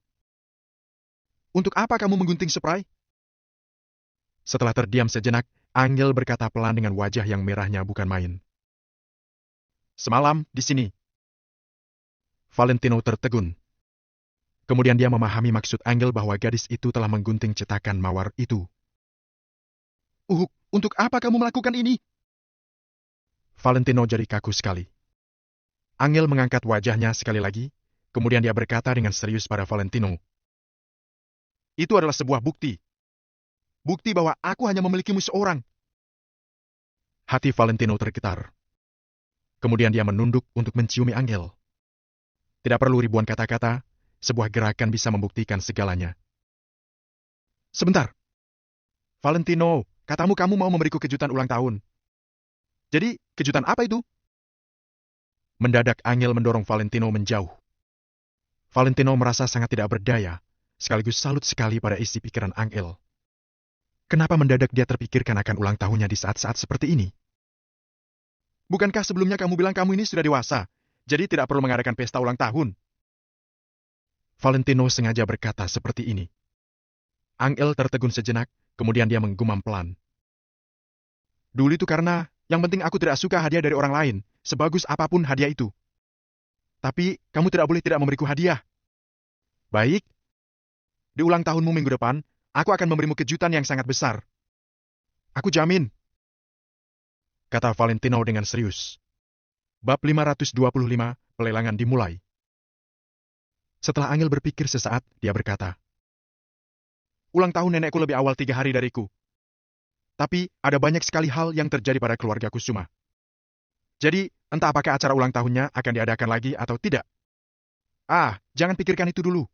Speaker 2: Untuk apa kamu menggunting spray? Setelah terdiam sejenak, Angel berkata pelan dengan wajah yang merahnya bukan main. Semalam, di sini. Valentino tertegun. Kemudian dia memahami maksud Angel bahwa gadis itu telah menggunting cetakan mawar itu. Untuk apa kamu melakukan ini? Valentino jadi kaku sekali. Angel mengangkat wajahnya sekali lagi, kemudian dia berkata dengan serius pada Valentino. Itu adalah sebuah bukti. Bukti bahwa aku hanya memilikimu seorang. Hati Valentino tergetar. Kemudian dia menunduk untuk menciumi Angel. Tidak perlu ribuan kata-kata, sebuah gerakan bisa membuktikan segalanya. Sebentar. Valentino, katamu kamu mau memberiku kejutan ulang tahun. Jadi, kejutan apa itu? Mendadak Angel mendorong Valentino menjauh. Valentino merasa sangat tidak berdaya, sekaligus salut sekali pada isi pikiran Angel. Kenapa mendadak dia terpikirkan akan ulang tahunnya di saat-saat seperti ini? Bukankah sebelumnya kamu bilang kamu ini sudah dewasa, jadi tidak perlu mengadakan pesta ulang tahun? Valentino sengaja berkata seperti ini. Angel tertegun sejenak, kemudian dia menggumam pelan. Dulu itu karena, yang penting aku tidak suka hadiah dari orang lain, sebagus apapun hadiah itu. Tapi, kamu tidak boleh tidak memberiku hadiah. Baik. Di ulang tahunmu minggu depan, aku akan memberimu kejutan yang sangat besar. Aku jamin. Kata Valentino dengan serius. Bab 525, pelelangan dimulai. Setelah Angel berpikir sesaat, dia berkata, ulang tahun nenekku lebih awal 3 hari dariku. Tapi, ada banyak sekali hal yang terjadi pada keluarga Kusuma. Jadi, entah apakah acara ulang tahunnya akan diadakan lagi atau tidak. Jangan pikirkan itu dulu.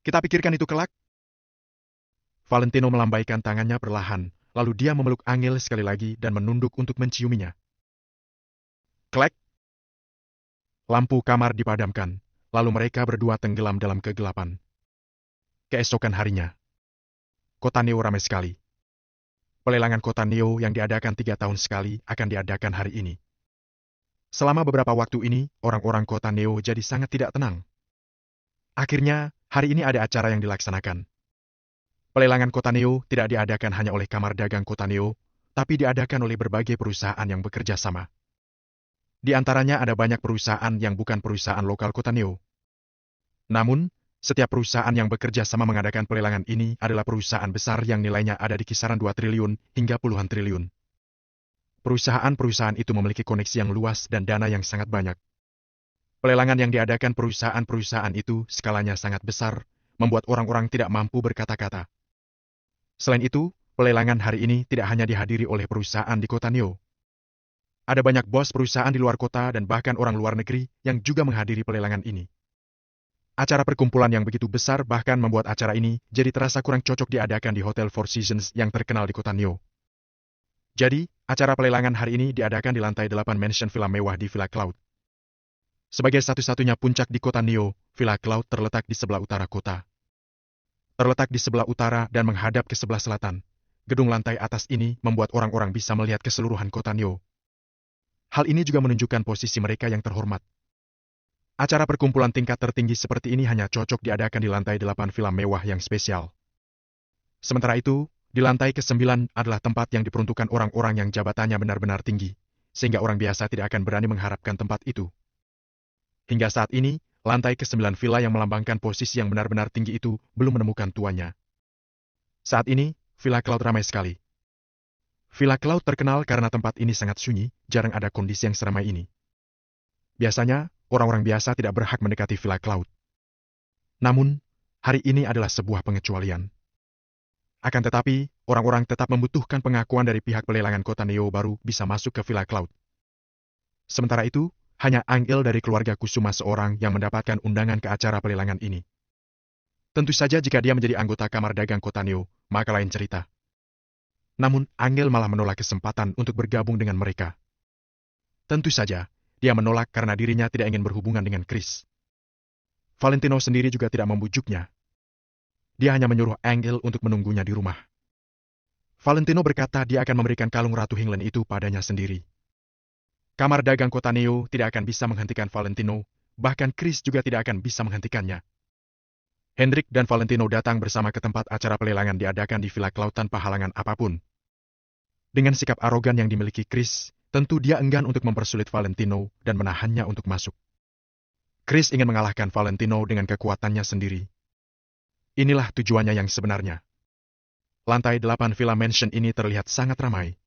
Speaker 2: Kita pikirkan itu kelak. Valentino melambaikan tangannya perlahan, lalu dia memeluk Angel sekali lagi dan menunduk untuk menciuminya. Klek. Lampu kamar dipadamkan, lalu mereka berdua tenggelam dalam kegelapan. Keesokan harinya, kota Neo ramai sekali. Pelelangan kota Neo yang diadakan 3 tahun sekali akan diadakan hari ini. Selama beberapa waktu ini, orang-orang kota Neo jadi sangat tidak tenang. Akhirnya, hari ini ada acara yang dilaksanakan. Pelelangan kota Neo tidak diadakan hanya oleh Kamar Dagang Kota Neo, tapi diadakan oleh berbagai perusahaan yang bekerja sama. Di antaranya ada banyak perusahaan yang bukan perusahaan lokal kota Neo. Namun, setiap perusahaan yang bekerja sama mengadakan pelelangan ini adalah perusahaan besar yang nilainya ada di kisaran 2 triliun hingga puluhan triliun. Perusahaan-perusahaan itu memiliki koneksi yang luas dan dana yang sangat banyak. Pelelangan yang diadakan perusahaan-perusahaan itu skalanya sangat besar, membuat orang-orang tidak mampu berkata-kata. Selain itu, pelelangan hari ini tidak hanya dihadiri oleh perusahaan di kota Neo. Ada banyak bos perusahaan di luar kota dan bahkan orang luar negeri yang juga menghadiri pelelangan ini. Acara perkumpulan yang begitu besar bahkan membuat acara ini jadi terasa kurang cocok diadakan di Hotel Four Seasons yang terkenal di kota Neo. Jadi, acara pelelangan hari ini diadakan di lantai 8 mansion villa mewah di Villa Cloud. Sebagai satu-satunya puncak di kota Neo, Villa Cloud terletak di sebelah utara kota. Terletak di sebelah utara dan menghadap ke sebelah selatan. Gedung lantai atas ini membuat orang-orang bisa melihat keseluruhan kota Neo. Hal ini juga menunjukkan posisi mereka yang terhormat. Acara perkumpulan tingkat tertinggi seperti ini hanya cocok diadakan di lantai 8 villa mewah yang spesial. Sementara itu, di lantai ke-9 adalah tempat yang diperuntukkan orang-orang yang jabatannya benar-benar tinggi, sehingga orang biasa tidak akan berani mengharapkan tempat itu. Hingga saat ini, lantai ke-9 villa yang melambangkan posisi yang benar-benar tinggi itu belum menemukan tuannya. Saat ini, Villa Cloud ramai sekali. Villa Cloud terkenal karena tempat ini sangat sunyi, jarang ada kondisi yang seramai ini. Biasanya, orang-orang biasa tidak berhak mendekati Villa Cloud. Namun, hari ini adalah sebuah pengecualian. Akan tetapi, orang-orang tetap membutuhkan pengakuan dari pihak pelelangan kota Neo baru bisa masuk ke Villa Cloud. Sementara itu, hanya Angel dari keluarga Kusuma seorang yang mendapatkan undangan ke acara pelelangan ini. Tentu saja jika dia menjadi anggota Kamar Dagang Kota Neo, maka lain cerita. Namun, Angel malah menolak kesempatan untuk bergabung dengan mereka. Tentu saja, dia menolak karena dirinya tidak ingin berhubungan dengan Chris. Valentino sendiri juga tidak membujuknya. Dia hanya menyuruh Angel untuk menunggunya di rumah. Valentino berkata dia akan memberikan kalung Ratu Hinglen itu padanya sendiri. Kamar Dagang Kota Neo tidak akan bisa menghentikan Valentino, bahkan Chris juga tidak akan bisa menghentikannya. Hendrik dan Valentino datang bersama ke tempat acara pelelangan diadakan di Villa Cloud tanpa halangan apapun. Dengan sikap arogan yang dimiliki Chris, tentu dia enggan untuk mempersulit Valentino dan menahannya untuk masuk. Chris ingin mengalahkan Valentino dengan kekuatannya sendiri. Inilah tujuannya yang sebenarnya. Lantai 8 Villa Mansion ini terlihat sangat ramai.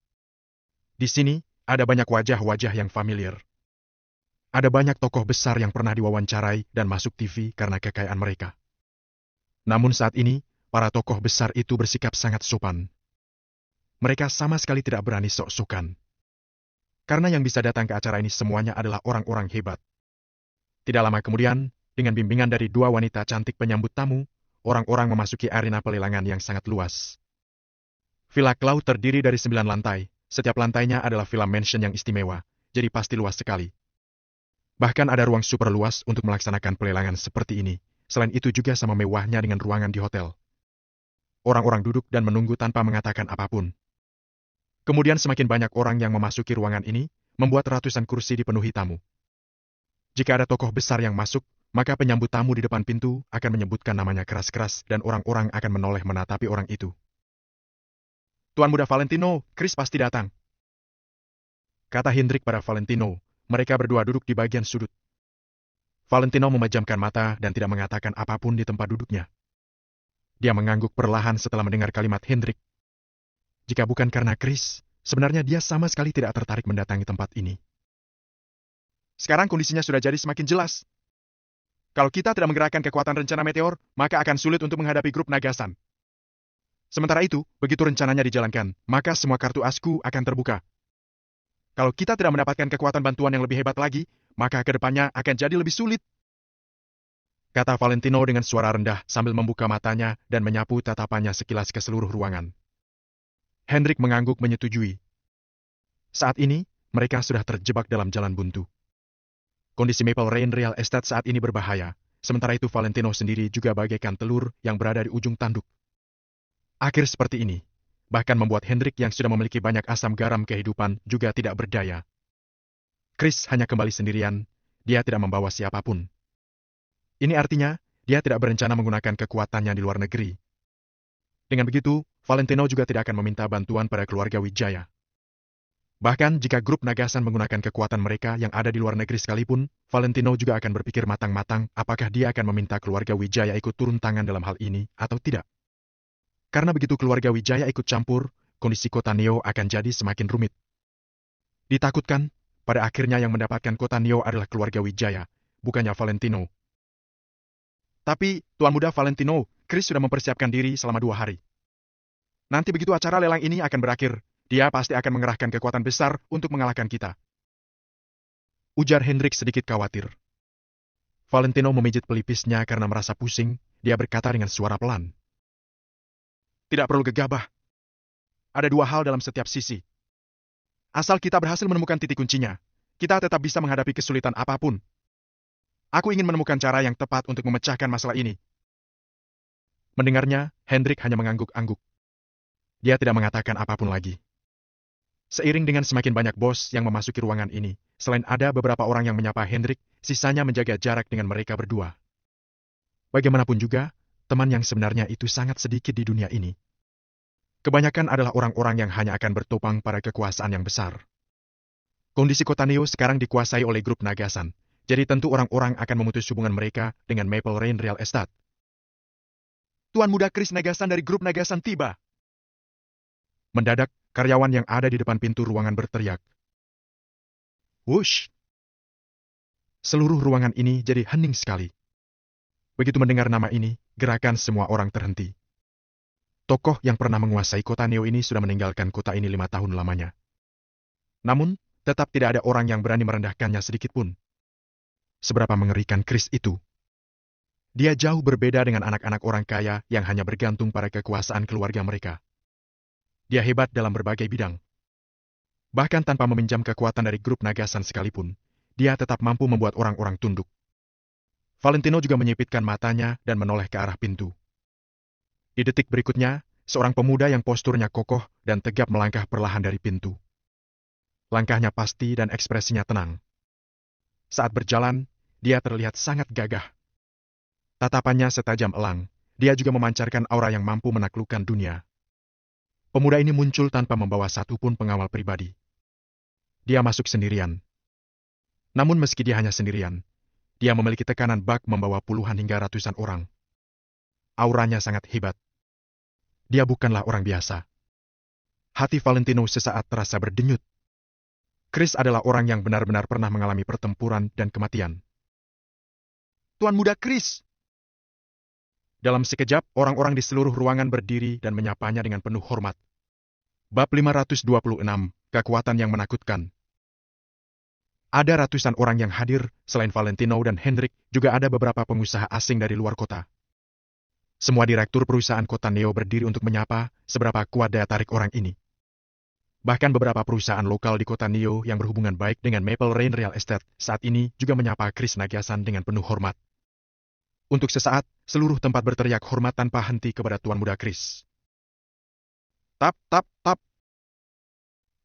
Speaker 2: Di sini, ada banyak wajah-wajah yang familiar. Ada banyak tokoh besar yang pernah diwawancarai dan masuk TV karena kekayaan mereka. Namun saat ini, para tokoh besar itu bersikap sangat sopan. Mereka sama sekali tidak berani sok-sokan. Karena yang bisa datang ke acara ini semuanya adalah orang-orang hebat. Tidak lama kemudian, dengan bimbingan dari dua wanita cantik penyambut tamu, orang-orang memasuki arena pelelangan yang sangat luas. Villa Cloud terdiri dari 9 lantai, setiap lantainya adalah villa mansion yang istimewa, jadi pasti luas sekali. Bahkan ada ruang super luas untuk melaksanakan pelelangan seperti ini, selain itu juga sama mewahnya dengan ruangan di hotel. Orang-orang duduk dan menunggu tanpa mengatakan apapun. Kemudian semakin banyak orang yang memasuki ruangan ini, membuat ratusan kursi dipenuhi tamu. Jika ada tokoh besar yang masuk, maka penyambut tamu di depan pintu akan menyebutkan namanya keras-keras dan orang-orang akan menoleh menatapi orang itu. Tuan Muda Valentino, Chris pasti datang. Kata Hendrik pada Valentino, mereka berdua duduk di bagian sudut. Valentino memejamkan mata dan tidak mengatakan apapun di tempat duduknya. Dia mengangguk perlahan setelah mendengar kalimat Hendrik. Jika bukan karena Chris, sebenarnya dia sama sekali tidak tertarik mendatangi tempat ini. Sekarang kondisinya sudah jadi semakin jelas. Kalau kita tidak menggerakkan kekuatan rencana meteor, maka akan sulit untuk menghadapi grup Nagasan. Sementara itu, begitu rencananya dijalankan, maka semua kartu asku akan terbuka. Kalau kita tidak mendapatkan kekuatan bantuan yang lebih hebat lagi, maka ke depannya akan jadi lebih sulit. Kata Valentino dengan suara rendah sambil membuka matanya dan menyapu tatapannya sekilas ke seluruh ruangan. Hendrik mengangguk menyetujui. Saat ini, mereka sudah terjebak dalam jalan buntu. Kondisi Maple Rain Real Estate saat ini berbahaya, sementara itu Valentino sendiri juga bagaikan telur yang berada di ujung tanduk. Akhir seperti ini, bahkan membuat Hendrik yang sudah memiliki banyak asam garam kehidupan juga tidak berdaya. Chris hanya kembali sendirian, dia tidak membawa siapapun. Ini artinya, dia tidak berencana menggunakan kekuatannya di luar negeri. Dengan begitu, Valentino juga tidak akan meminta bantuan pada keluarga Wijaya. Bahkan jika grup Nagasan menggunakan kekuatan mereka yang ada di luar negeri sekalipun, Valentino juga akan berpikir matang-matang apakah dia akan meminta keluarga Wijaya ikut turun tangan dalam hal ini atau tidak. Karena begitu keluarga Wijaya ikut campur, kondisi kota Neo akan jadi semakin rumit. Ditakutkan, pada akhirnya yang mendapatkan kota Neo adalah keluarga Wijaya, bukannya Valentino. Tapi, Tuan Muda Valentino, Chris sudah mempersiapkan diri selama 2 hari. Nanti begitu acara lelang ini akan berakhir, dia pasti akan mengerahkan kekuatan besar untuk mengalahkan kita. Ujar Hendrik sedikit khawatir. Valentino memijit pelipisnya karena merasa pusing, dia berkata dengan suara pelan. Tidak perlu gegabah. Ada 2 hal dalam setiap sisi. Asal kita berhasil menemukan titik kuncinya, kita tetap bisa menghadapi kesulitan apapun. Aku ingin menemukan cara yang tepat untuk memecahkan masalah ini. Mendengarnya, Hendrik hanya mengangguk-angguk. Dia tidak mengatakan apapun lagi. Seiring dengan semakin banyak bos yang memasuki ruangan ini, selain ada beberapa orang yang menyapa Hendrik, sisanya menjaga jarak dengan mereka berdua. Bagaimanapun juga, teman yang sebenarnya itu sangat sedikit di dunia ini. Kebanyakan adalah orang-orang yang hanya akan bertopang pada kekuasaan yang besar. Kondisi kota Neo sekarang dikuasai oleh grup Nagasan, jadi tentu orang-orang akan memutus hubungan mereka dengan Maple Rain Real Estate. Tuan Muda Chris Nagasan dari grup Nagasan tiba. Mendadak, karyawan yang ada di depan pintu ruangan berteriak. Wush! Seluruh ruangan ini jadi hening sekali. Begitu mendengar nama ini, gerakan semua orang terhenti. Tokoh yang pernah menguasai kota Neo ini sudah meninggalkan kota ini 5 tahun lamanya. Namun, tetap tidak ada orang yang berani merendahkannya sedikit pun. Seberapa mengerikan Chris itu. Dia jauh berbeda dengan anak-anak orang kaya yang hanya bergantung pada kekuasaan keluarga mereka. Dia hebat dalam berbagai bidang. Bahkan tanpa meminjam kekuatan dari grup Nagasan sekalipun, dia tetap mampu membuat orang-orang tunduk. Valentino juga menyipitkan matanya dan menoleh ke arah pintu. Di detik berikutnya, seorang pemuda yang posturnya kokoh dan tegap melangkah perlahan dari pintu. Langkahnya pasti dan ekspresinya tenang. Saat berjalan, dia terlihat sangat gagah. Tatapannya setajam elang, dia juga memancarkan aura yang mampu menaklukkan dunia. Pemuda ini muncul tanpa membawa satupun pengawal pribadi. Dia masuk sendirian. Namun meski dia hanya sendirian, dia memiliki tekanan bak membawa puluhan hingga ratusan orang. Auranya sangat hebat. Dia bukanlah orang biasa. Hati Valentino sesaat terasa berdenyut. Chris adalah orang yang benar-benar pernah mengalami pertempuran dan kematian. Tuan Muda Chris! Dalam sekejap, orang-orang di seluruh ruangan berdiri dan menyapanya dengan penuh hormat. Bab 526, Kekuatan yang Menakutkan. Ada ratusan orang yang hadir, selain Valentino dan Hendrik, juga ada beberapa pengusaha asing dari luar kota. Semua direktur perusahaan kota Neo berdiri untuk menyapa seberapa kuat daya tarik orang ini. Bahkan beberapa perusahaan lokal di kota Neo yang berhubungan baik dengan Maple Rain Real Estate saat ini juga menyapa Chris Nagasan dengan penuh hormat. Untuk sesaat, seluruh tempat berteriak hormat tanpa henti kepada Tuan Muda Chris. Tap, tap, tap.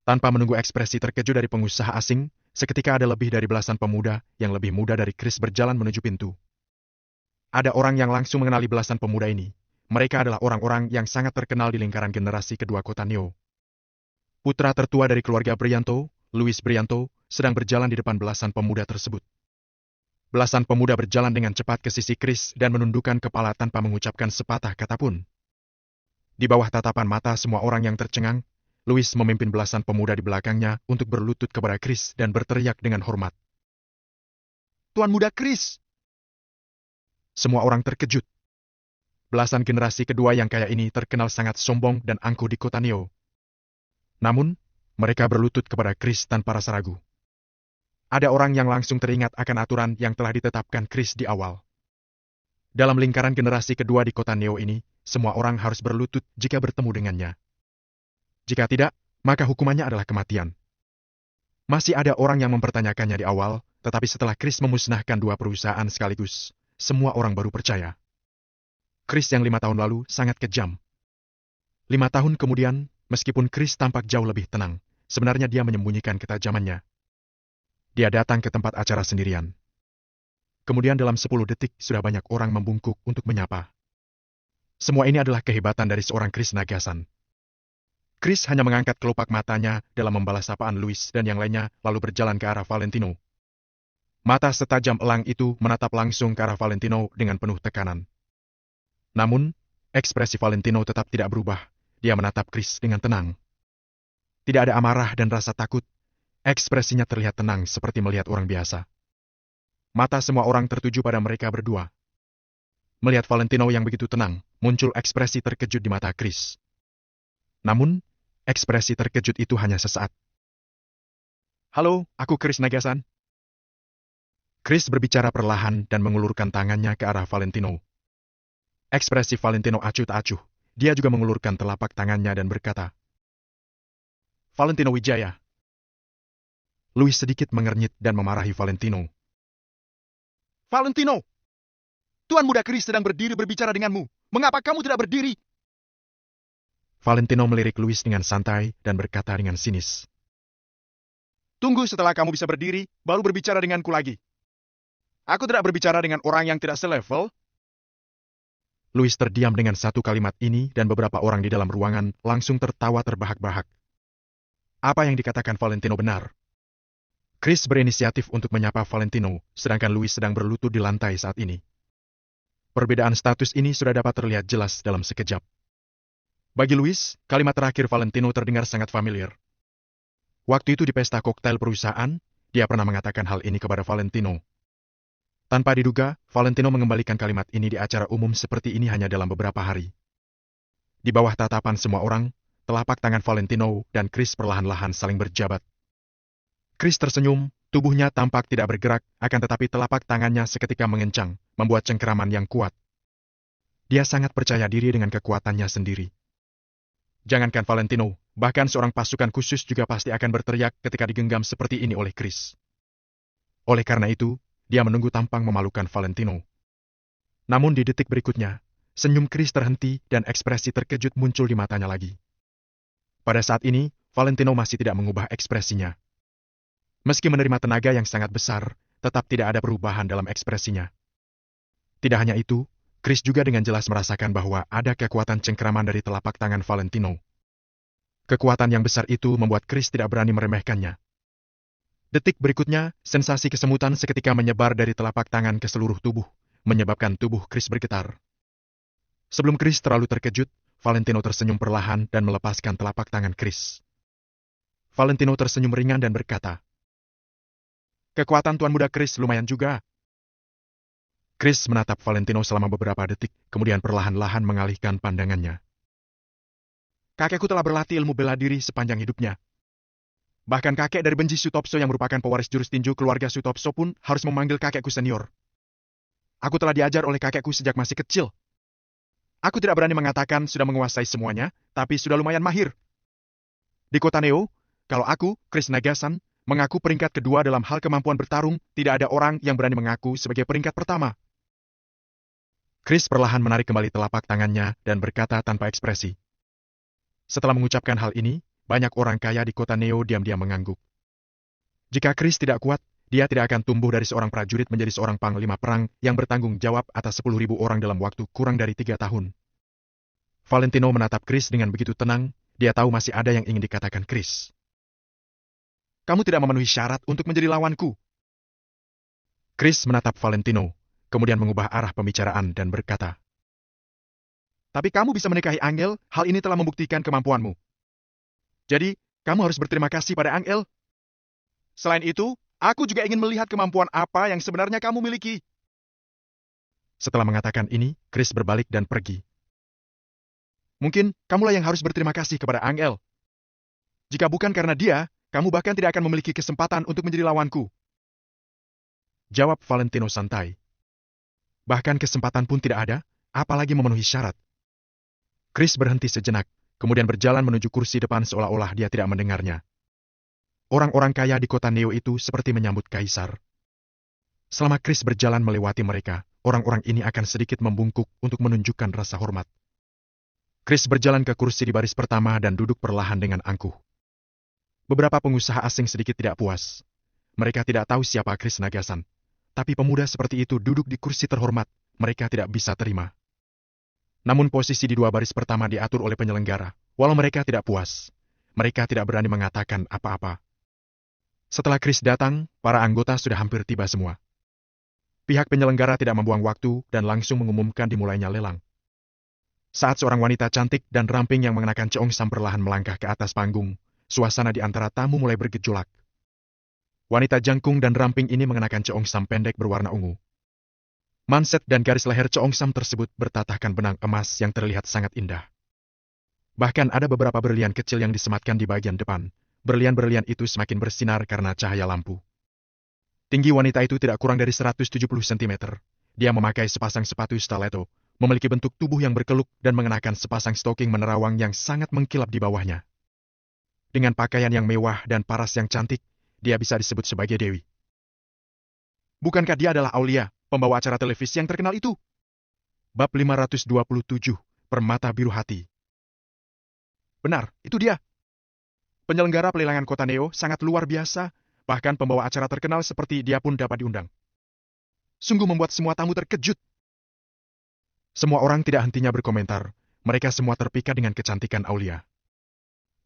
Speaker 2: Tanpa menunggu ekspresi terkejut dari pengusaha asing, seketika ada lebih dari belasan pemuda yang lebih muda dari Chris berjalan menuju pintu. Ada orang yang langsung mengenali belasan pemuda ini. Mereka adalah orang-orang yang sangat terkenal di lingkaran generasi kedua kota Neo. Putra tertua dari keluarga Brianto, Louis Brianto, sedang berjalan di depan belasan pemuda tersebut. Belasan pemuda berjalan dengan cepat ke sisi Chris dan menundukkan kepala tanpa mengucapkan sepatah kata pun. Di bawah tatapan mata semua orang yang tercengang, Louis memimpin belasan pemuda di belakangnya untuk berlutut kepada Chris dan berteriak dengan hormat. Tuan Muda Chris! Semua orang terkejut. Belasan generasi kedua yang kaya ini terkenal sangat sombong dan angkuh di kota Neo. Namun, mereka berlutut kepada Chris tanpa rasa ragu. Ada orang yang langsung teringat akan aturan yang telah ditetapkan Chris di awal. Dalam lingkaran generasi kedua di kota Neo ini, semua orang harus berlutut jika bertemu dengannya. Jika tidak, maka hukumannya adalah kematian. Masih ada orang yang mempertanyakannya di awal, tetapi setelah Chris memusnahkan 2 perusahaan sekaligus, semua orang baru percaya. Chris yang 5 tahun lalu sangat kejam. 5 tahun kemudian, meskipun Chris tampak jauh lebih tenang, sebenarnya dia menyembunyikan ketajamannya. dia datang ke tempat acara sendirian. Kemudian dalam 10 detik sudah banyak orang membungkuk untuk menyapa. Semua ini adalah kehebatan dari seorang Chris Nagasan. Chris hanya mengangkat kelopak matanya dalam membalas sapaan Louis dan yang lainnya lalu berjalan ke arah Valentino. Mata setajam elang itu menatap langsung ke arah Valentino dengan penuh tekanan. Namun, ekspresi Valentino tetap tidak berubah. Dia menatap Chris dengan tenang. Tidak ada amarah dan rasa takut. Ekspresinya terlihat tenang seperti melihat orang biasa. Mata semua orang tertuju pada mereka berdua. Melihat Valentino yang begitu tenang, muncul ekspresi terkejut di mata Chris. Namun, ekspresi terkejut itu hanya sesaat. "Halo, aku Chris Nagasan." Chris berbicara perlahan dan mengulurkan tangannya ke arah Valentino. Ekspresi Valentino acuh tak acuh. Dia juga mengulurkan telapak tangannya dan berkata, "Valentino Wijaya." Louis sedikit mengernyit dan memarahi Valentino. "Valentino! Tuan Muda Chris sedang berdiri berbicara denganmu. Mengapa kamu tidak berdiri?" Valentino melirik Louis dengan santai dan berkata dengan sinis, "Tunggu setelah kamu bisa berdiri, baru berbicara denganku lagi. Aku tidak berbicara dengan orang yang tidak selevel." Louis terdiam dengan satu kalimat ini dan beberapa orang di dalam ruangan langsung tertawa terbahak-bahak. Apa yang dikatakan Valentino benar. Chris berinisiatif untuk menyapa Valentino, sedangkan Louis sedang berlutut di lantai saat ini. Perbedaan status ini sudah dapat terlihat jelas dalam sekejap. Bagi Louis, kalimat terakhir Valentino terdengar sangat familiar. Waktu itu di pesta koktail perusahaan, dia pernah mengatakan hal ini kepada Valentino. Tanpa diduga, Valentino mengembalikan kalimat ini di acara umum seperti ini hanya dalam beberapa hari. Di bawah tatapan semua orang, telapak tangan Valentino dan Chris perlahan-lahan saling berjabat. Chris tersenyum, tubuhnya tampak tidak bergerak, akan tetapi telapak tangannya seketika mengencang, membuat cengkeraman yang kuat. Dia sangat percaya diri dengan kekuatannya sendiri. Jangankan Valentino, bahkan seorang pasukan khusus juga pasti akan berteriak ketika digenggam seperti ini oleh Chris. Oleh karena itu, dia menunggu tampang memalukan Valentino. Namun di detik berikutnya, senyum Chris terhenti dan ekspresi terkejut muncul di matanya lagi. Pada saat ini, Valentino masih tidak mengubah ekspresinya. Meski menerima tenaga yang sangat besar, tetap tidak ada perubahan dalam ekspresinya. Tidak hanya itu, Chris juga dengan jelas merasakan bahwa ada kekuatan cengkeraman dari telapak tangan Valentino. Kekuatan yang besar itu membuat Chris tidak berani meremehkannya. Detik berikutnya, sensasi kesemutan seketika menyebar dari telapak tangan ke seluruh tubuh, menyebabkan tubuh Chris bergetar. Sebelum Chris terlalu terkejut, Valentino tersenyum perlahan dan melepaskan telapak tangan Chris. Valentino tersenyum ringan dan berkata, "Kekuatan Tuan Muda Chris lumayan juga." Chris menatap Valentino selama beberapa detik, kemudian perlahan-lahan mengalihkan pandangannya. "Kakekku telah berlatih ilmu bela diri sepanjang hidupnya. Bahkan kakek dari Benji Sutopso yang merupakan pewaris jurus tinju keluarga Sutopso pun harus memanggil kakekku senior. Aku telah diajar oleh kakekku sejak masih kecil. Aku tidak berani mengatakan sudah menguasai semuanya, tapi sudah lumayan mahir. Di kota Neo, kalau aku, Chris Nagasan, mengaku peringkat kedua dalam hal kemampuan bertarung, tidak ada orang yang berani mengaku sebagai peringkat pertama." Chris perlahan menarik kembali telapak tangannya dan berkata tanpa ekspresi. Setelah mengucapkan hal ini, banyak orang kaya di kota Neo diam-diam mengangguk. Jika Chris tidak kuat, dia tidak akan tumbuh dari seorang prajurit menjadi seorang panglima perang yang bertanggung jawab atas 10.000 orang dalam waktu kurang dari 3 tahun. Valentino menatap Chris dengan begitu tenang, dia tahu masih ada yang ingin dikatakan Chris. "Kamu tidak memenuhi syarat untuk menjadi lawanku." Chris menatap Valentino, kemudian mengubah arah pembicaraan dan berkata, "Tapi kamu bisa menikahi Angel, hal ini telah membuktikan kemampuanmu. Jadi, kamu harus berterima kasih pada Angel. Selain itu, aku juga ingin melihat kemampuan apa yang sebenarnya kamu miliki." Setelah mengatakan ini, Chris berbalik dan pergi. "Mungkin kamulah yang harus berterima kasih kepada Angel. Jika bukan karena dia, kamu bahkan tidak akan memiliki kesempatan untuk menjadi lawanku." Jawab Valentino santai. "Bahkan kesempatan pun tidak ada, apalagi memenuhi syarat." Chris berhenti sejenak, kemudian berjalan menuju kursi depan seolah-olah dia tidak mendengarnya. Orang-orang kaya di kota Neo itu seperti menyambut kaisar. Selama Chris berjalan melewati mereka, orang-orang ini akan sedikit membungkuk untuk menunjukkan rasa hormat. Chris berjalan ke kursi di baris pertama dan duduk perlahan dengan angkuh. Beberapa pengusaha asing sedikit tidak puas. mereka tidak tahu siapa Chris Nagasan. Tapi pemuda seperti itu duduk di kursi terhormat, mereka tidak bisa terima. Namun posisi di dua baris pertama diatur oleh penyelenggara. Walau mereka tidak puas, mereka tidak berani mengatakan apa-apa. Setelah Chris datang, para anggota sudah hampir tiba semua. Pihak penyelenggara tidak membuang waktu dan langsung mengumumkan dimulainya lelang. Saat seorang wanita cantik dan ramping yang mengenakan ceongsam perlahan melangkah ke atas panggung, suasana di antara tamu mulai bergejolak. Wanita jangkung dan ramping ini mengenakan ceongsam pendek berwarna ungu. Manset dan garis leher ceongsam tersebut bertatahkan benang emas yang terlihat sangat indah. Bahkan ada beberapa berlian kecil yang disematkan di bagian depan. Berlian-berlian itu semakin bersinar karena cahaya lampu. Tinggi wanita itu tidak kurang dari 170 cm. Dia memakai sepasang sepatu stiletto, memiliki bentuk tubuh yang berkeluk dan mengenakan sepasang stoking menerawang yang sangat mengkilap di bawahnya. Dengan pakaian yang mewah dan paras yang cantik, dia bisa disebut sebagai dewi. Bukankah dia adalah Aulia, pembawa acara televisi yang terkenal itu? Bab 527, Permata Biru Hati. Benar, itu dia. Penyelenggara pelelangan kota Neo sangat luar biasa, bahkan pembawa acara terkenal seperti dia pun dapat diundang. Sungguh membuat semua tamu terkejut. Semua orang tidak hentinya berkomentar, mereka semua terpikat dengan kecantikan Aulia.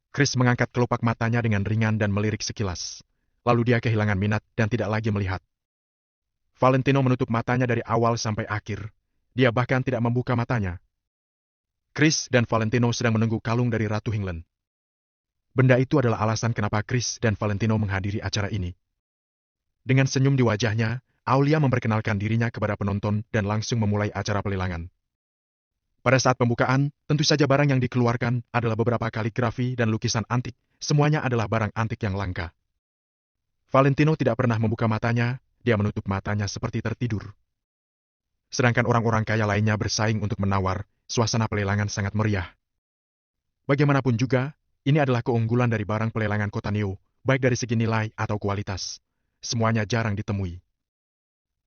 Speaker 2: Chris mengangkat kelopak matanya dengan ringan dan melirik sekilas. Lalu dia kehilangan minat dan tidak lagi melihat. Valentino menutup matanya dari awal sampai akhir. Dia bahkan tidak membuka matanya. Chris dan Valentino sedang menunggu kalung dari Ratu Hinglen. Benda itu adalah alasan kenapa Chris dan Valentino menghadiri acara ini. Dengan senyum di wajahnya, Aulia memperkenalkan dirinya kepada penonton dan langsung memulai acara pelelangan. Pada saat pembukaan, tentu saja barang yang dikeluarkan adalah beberapa kaligrafi dan lukisan antik. Semuanya adalah barang antik yang langka. Valentino tidak pernah membuka matanya, dia menutup matanya seperti tertidur. Sedangkan orang-orang kaya lainnya bersaing untuk menawar, suasana pelelangan sangat meriah. Bagaimanapun juga, ini adalah keunggulan dari barang pelelangan kota Neo, baik dari segi nilai atau kualitas. Semuanya jarang ditemui.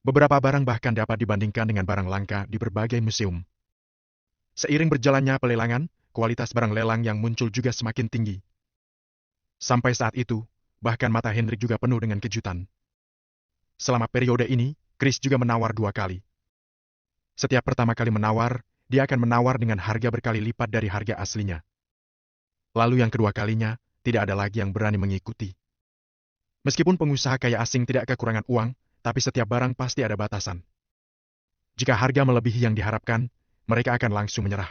Speaker 2: Beberapa barang bahkan dapat dibandingkan dengan barang langka di berbagai museum. Seiring berjalannya pelelangan, kualitas barang lelang yang muncul juga semakin tinggi. Sampai saat itu, bahkan mata Hendrik juga penuh dengan kejutan. Selama periode ini, Chris juga menawar 2 kali. Setiap pertama kali menawar, dia akan menawar dengan harga berkali lipat dari harga aslinya. Lalu yang kedua kalinya, tidak ada lagi yang berani mengikuti. Meskipun pengusaha kaya asing tidak kekurangan uang, tapi setiap barang pasti ada batasan. Jika harga melebihi yang diharapkan, mereka akan langsung menyerah.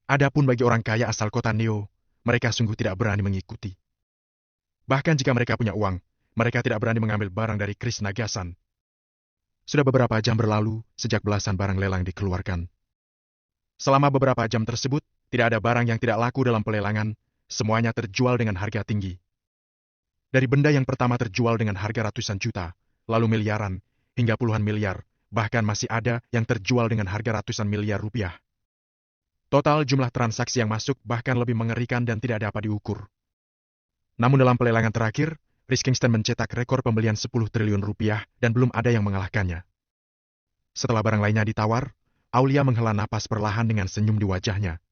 Speaker 2: Adapun bagi orang kaya asal kota Neo, mereka sungguh tidak berani mengikuti. Bahkan jika mereka punya uang, mereka tidak berani mengambil barang dari Chris Nagasan. Sudah beberapa jam berlalu sejak belasan barang lelang dikeluarkan. Selama beberapa jam tersebut, tidak ada barang yang tidak laku dalam pelelangan, semuanya terjual dengan harga tinggi. Dari benda yang pertama terjual dengan harga ratusan juta, lalu miliaran, hingga puluhan miliar, bahkan masih ada yang terjual dengan harga ratusan miliar rupiah. Total jumlah transaksi yang masuk bahkan lebih mengerikan dan tidak dapat diukur. Namun dalam pelelangan terakhir, Chris Kingston mencetak rekor pembelian 10 triliun rupiah dan belum ada yang mengalahkannya. Setelah barang lainnya ditawar, Aulia menghela napas perlahan dengan senyum di wajahnya.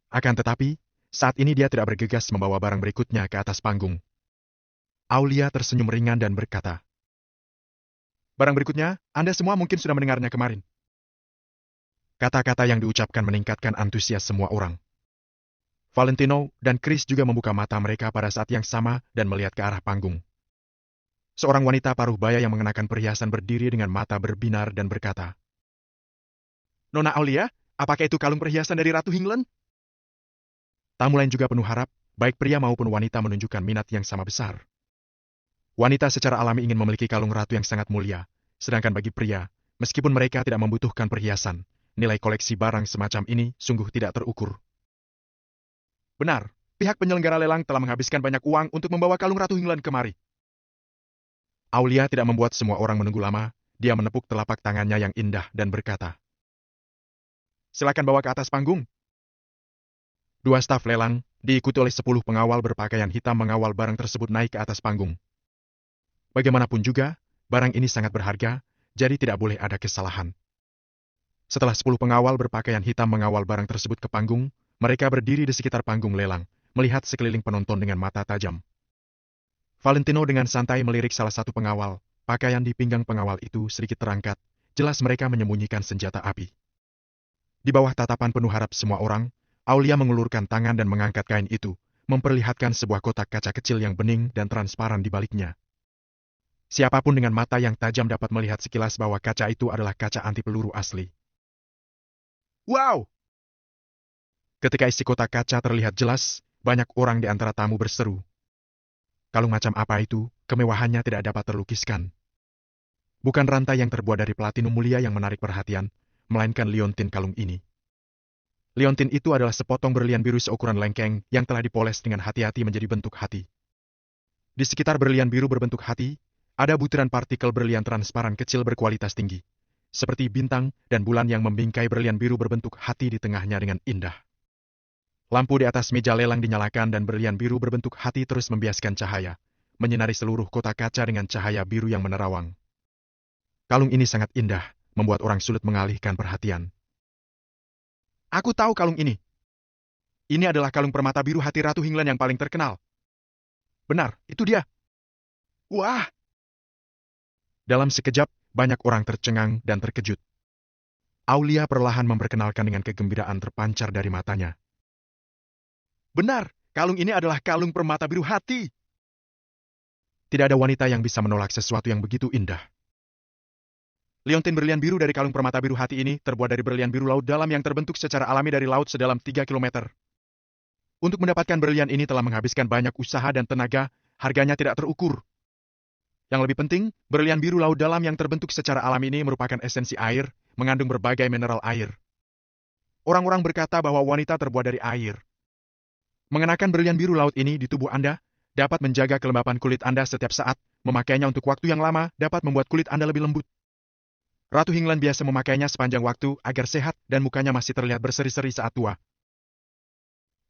Speaker 2: Akan tetapi, saat ini dia tidak bergegas membawa barang berikutnya ke atas panggung. Aulia tersenyum ringan dan berkata, "Barang berikutnya, Anda semua mungkin sudah mendengarnya kemarin." Kata-kata yang diucapkan meningkatkan antusias semua orang. Valentino dan Chris juga membuka mata mereka pada saat yang sama dan melihat ke arah panggung. Seorang wanita paruh baya yang mengenakan perhiasan berdiri dengan mata berbinar dan berkata, "Nona Aulia, apakah itu kalung perhiasan dari Ratu Hinglen?" Tamu lain juga penuh harap, baik pria maupun wanita menunjukkan minat yang sama besar. Wanita secara alami ingin memiliki kalung ratu yang sangat mulia, sedangkan bagi pria, meskipun mereka tidak membutuhkan perhiasan, nilai koleksi barang semacam ini sungguh tidak terukur. Benar, pihak penyelenggara lelang telah menghabiskan banyak uang untuk membawa kalung Ratu Hinglen kemari. Aulia tidak membuat semua orang menunggu lama, dia menepuk telapak tangannya yang indah dan berkata, "Silakan bawa ke atas panggung." 2 staf lelang, diikuti oleh 10 pengawal berpakaian hitam mengawal barang tersebut naik ke atas panggung. Bagaimanapun juga, barang ini sangat berharga, jadi tidak boleh ada kesalahan. Setelah 10 pengawal berpakaian hitam mengawal barang tersebut ke panggung, mereka berdiri di sekitar panggung lelang, melihat sekeliling penonton dengan mata tajam. Valentino dengan santai melirik salah satu pengawal. Pakaian di pinggang pengawal itu sedikit terangkat. Jelas mereka menyembunyikan senjata api. Di bawah tatapan penuh harap semua orang, Aulia mengulurkan tangan dan mengangkat kain itu, memperlihatkan sebuah kotak kaca kecil yang bening dan transparan di baliknya. Siapapun dengan mata yang tajam dapat melihat sekilas bahwa kaca itu adalah kaca anti peluru asli. Wow! Ketika isi kotak kaca terlihat jelas, banyak orang di antara tamu berseru. Kalung macam apa itu, kemewahannya tidak dapat terlukiskan. Bukan rantai yang terbuat dari platinum mulia yang menarik perhatian, melainkan liontin kalung ini. Liontin itu adalah sepotong berlian biru seukuran lengkeng yang telah dipoles dengan hati-hati menjadi bentuk hati. Di sekitar berlian biru berbentuk hati, ada butiran partikel berlian transparan kecil berkualitas tinggi, seperti bintang dan bulan yang membingkai berlian biru berbentuk hati di tengahnya dengan indah. Lampu di atas meja lelang dinyalakan dan berlian biru berbentuk hati terus membiaskan cahaya, menyinari seluruh kotak kaca dengan cahaya biru yang menerawang. Kalung ini sangat indah, membuat orang sulit mengalihkan perhatian. Aku tahu kalung ini. Ini adalah kalung permata biru hati Ratu Hinglan yang paling terkenal. Benar, itu dia. Wah! Dalam sekejap, banyak orang tercengang dan terkejut. Aulia perlahan memperkenalkan dengan kegembiraan terpancar dari matanya. Benar, kalung ini adalah kalung permata biru hati. Tidak ada wanita yang bisa menolak sesuatu yang begitu indah. Liontin berlian biru dari kalung permata biru hati ini terbuat dari berlian biru laut dalam yang terbentuk secara alami dari laut sedalam 3 km. Untuk mendapatkan berlian ini telah menghabiskan banyak usaha dan tenaga, harganya tidak terukur. Yang lebih penting, berlian biru laut dalam yang terbentuk secara alami ini merupakan esensi air, mengandung berbagai mineral air. Orang-orang berkata bahwa wanita terbuat dari air. Mengenakan berlian biru laut ini di tubuh Anda dapat menjaga kelembapan kulit Anda setiap saat, memakainya untuk waktu yang lama dapat membuat kulit Anda lebih lembut. Ratu Hinglan biasa memakainya sepanjang waktu agar sehat dan mukanya masih terlihat berseri-seri saat tua.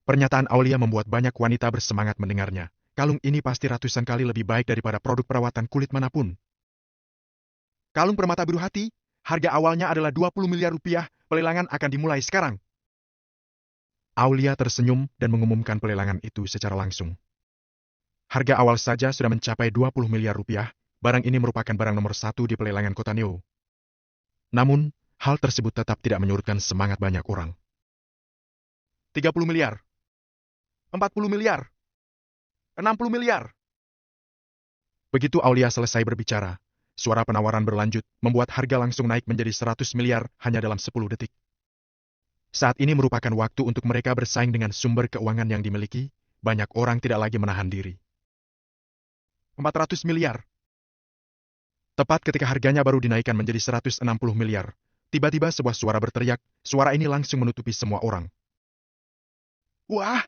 Speaker 2: Pernyataan Aulia membuat banyak wanita bersemangat mendengarnya. Kalung ini pasti ratusan kali lebih baik daripada produk perawatan kulit manapun. Kalung permata biru hati, harga awalnya adalah 20 miliar rupiah, pelelangan akan dimulai sekarang. Aulia tersenyum dan mengumumkan pelelangan itu secara langsung. Harga awal saja sudah mencapai 20 miliar rupiah, barang ini merupakan barang nomor 1 di pelelangan kota Neo. Namun, hal tersebut tetap tidak menyurutkan semangat banyak orang. 30 miliar. 40 miliar. 60 miliar. Begitu Aulia selesai berbicara, suara penawaran berlanjut, membuat harga langsung naik menjadi 100 miliar hanya dalam 10 detik. Saat ini merupakan waktu untuk mereka bersaing dengan sumber keuangan yang dimiliki, banyak orang tidak lagi menahan diri. 400 miliar. Tepat ketika harganya baru dinaikkan menjadi 160 miliar, tiba-tiba sebuah suara berteriak, suara ini langsung menutupi semua orang. Wah!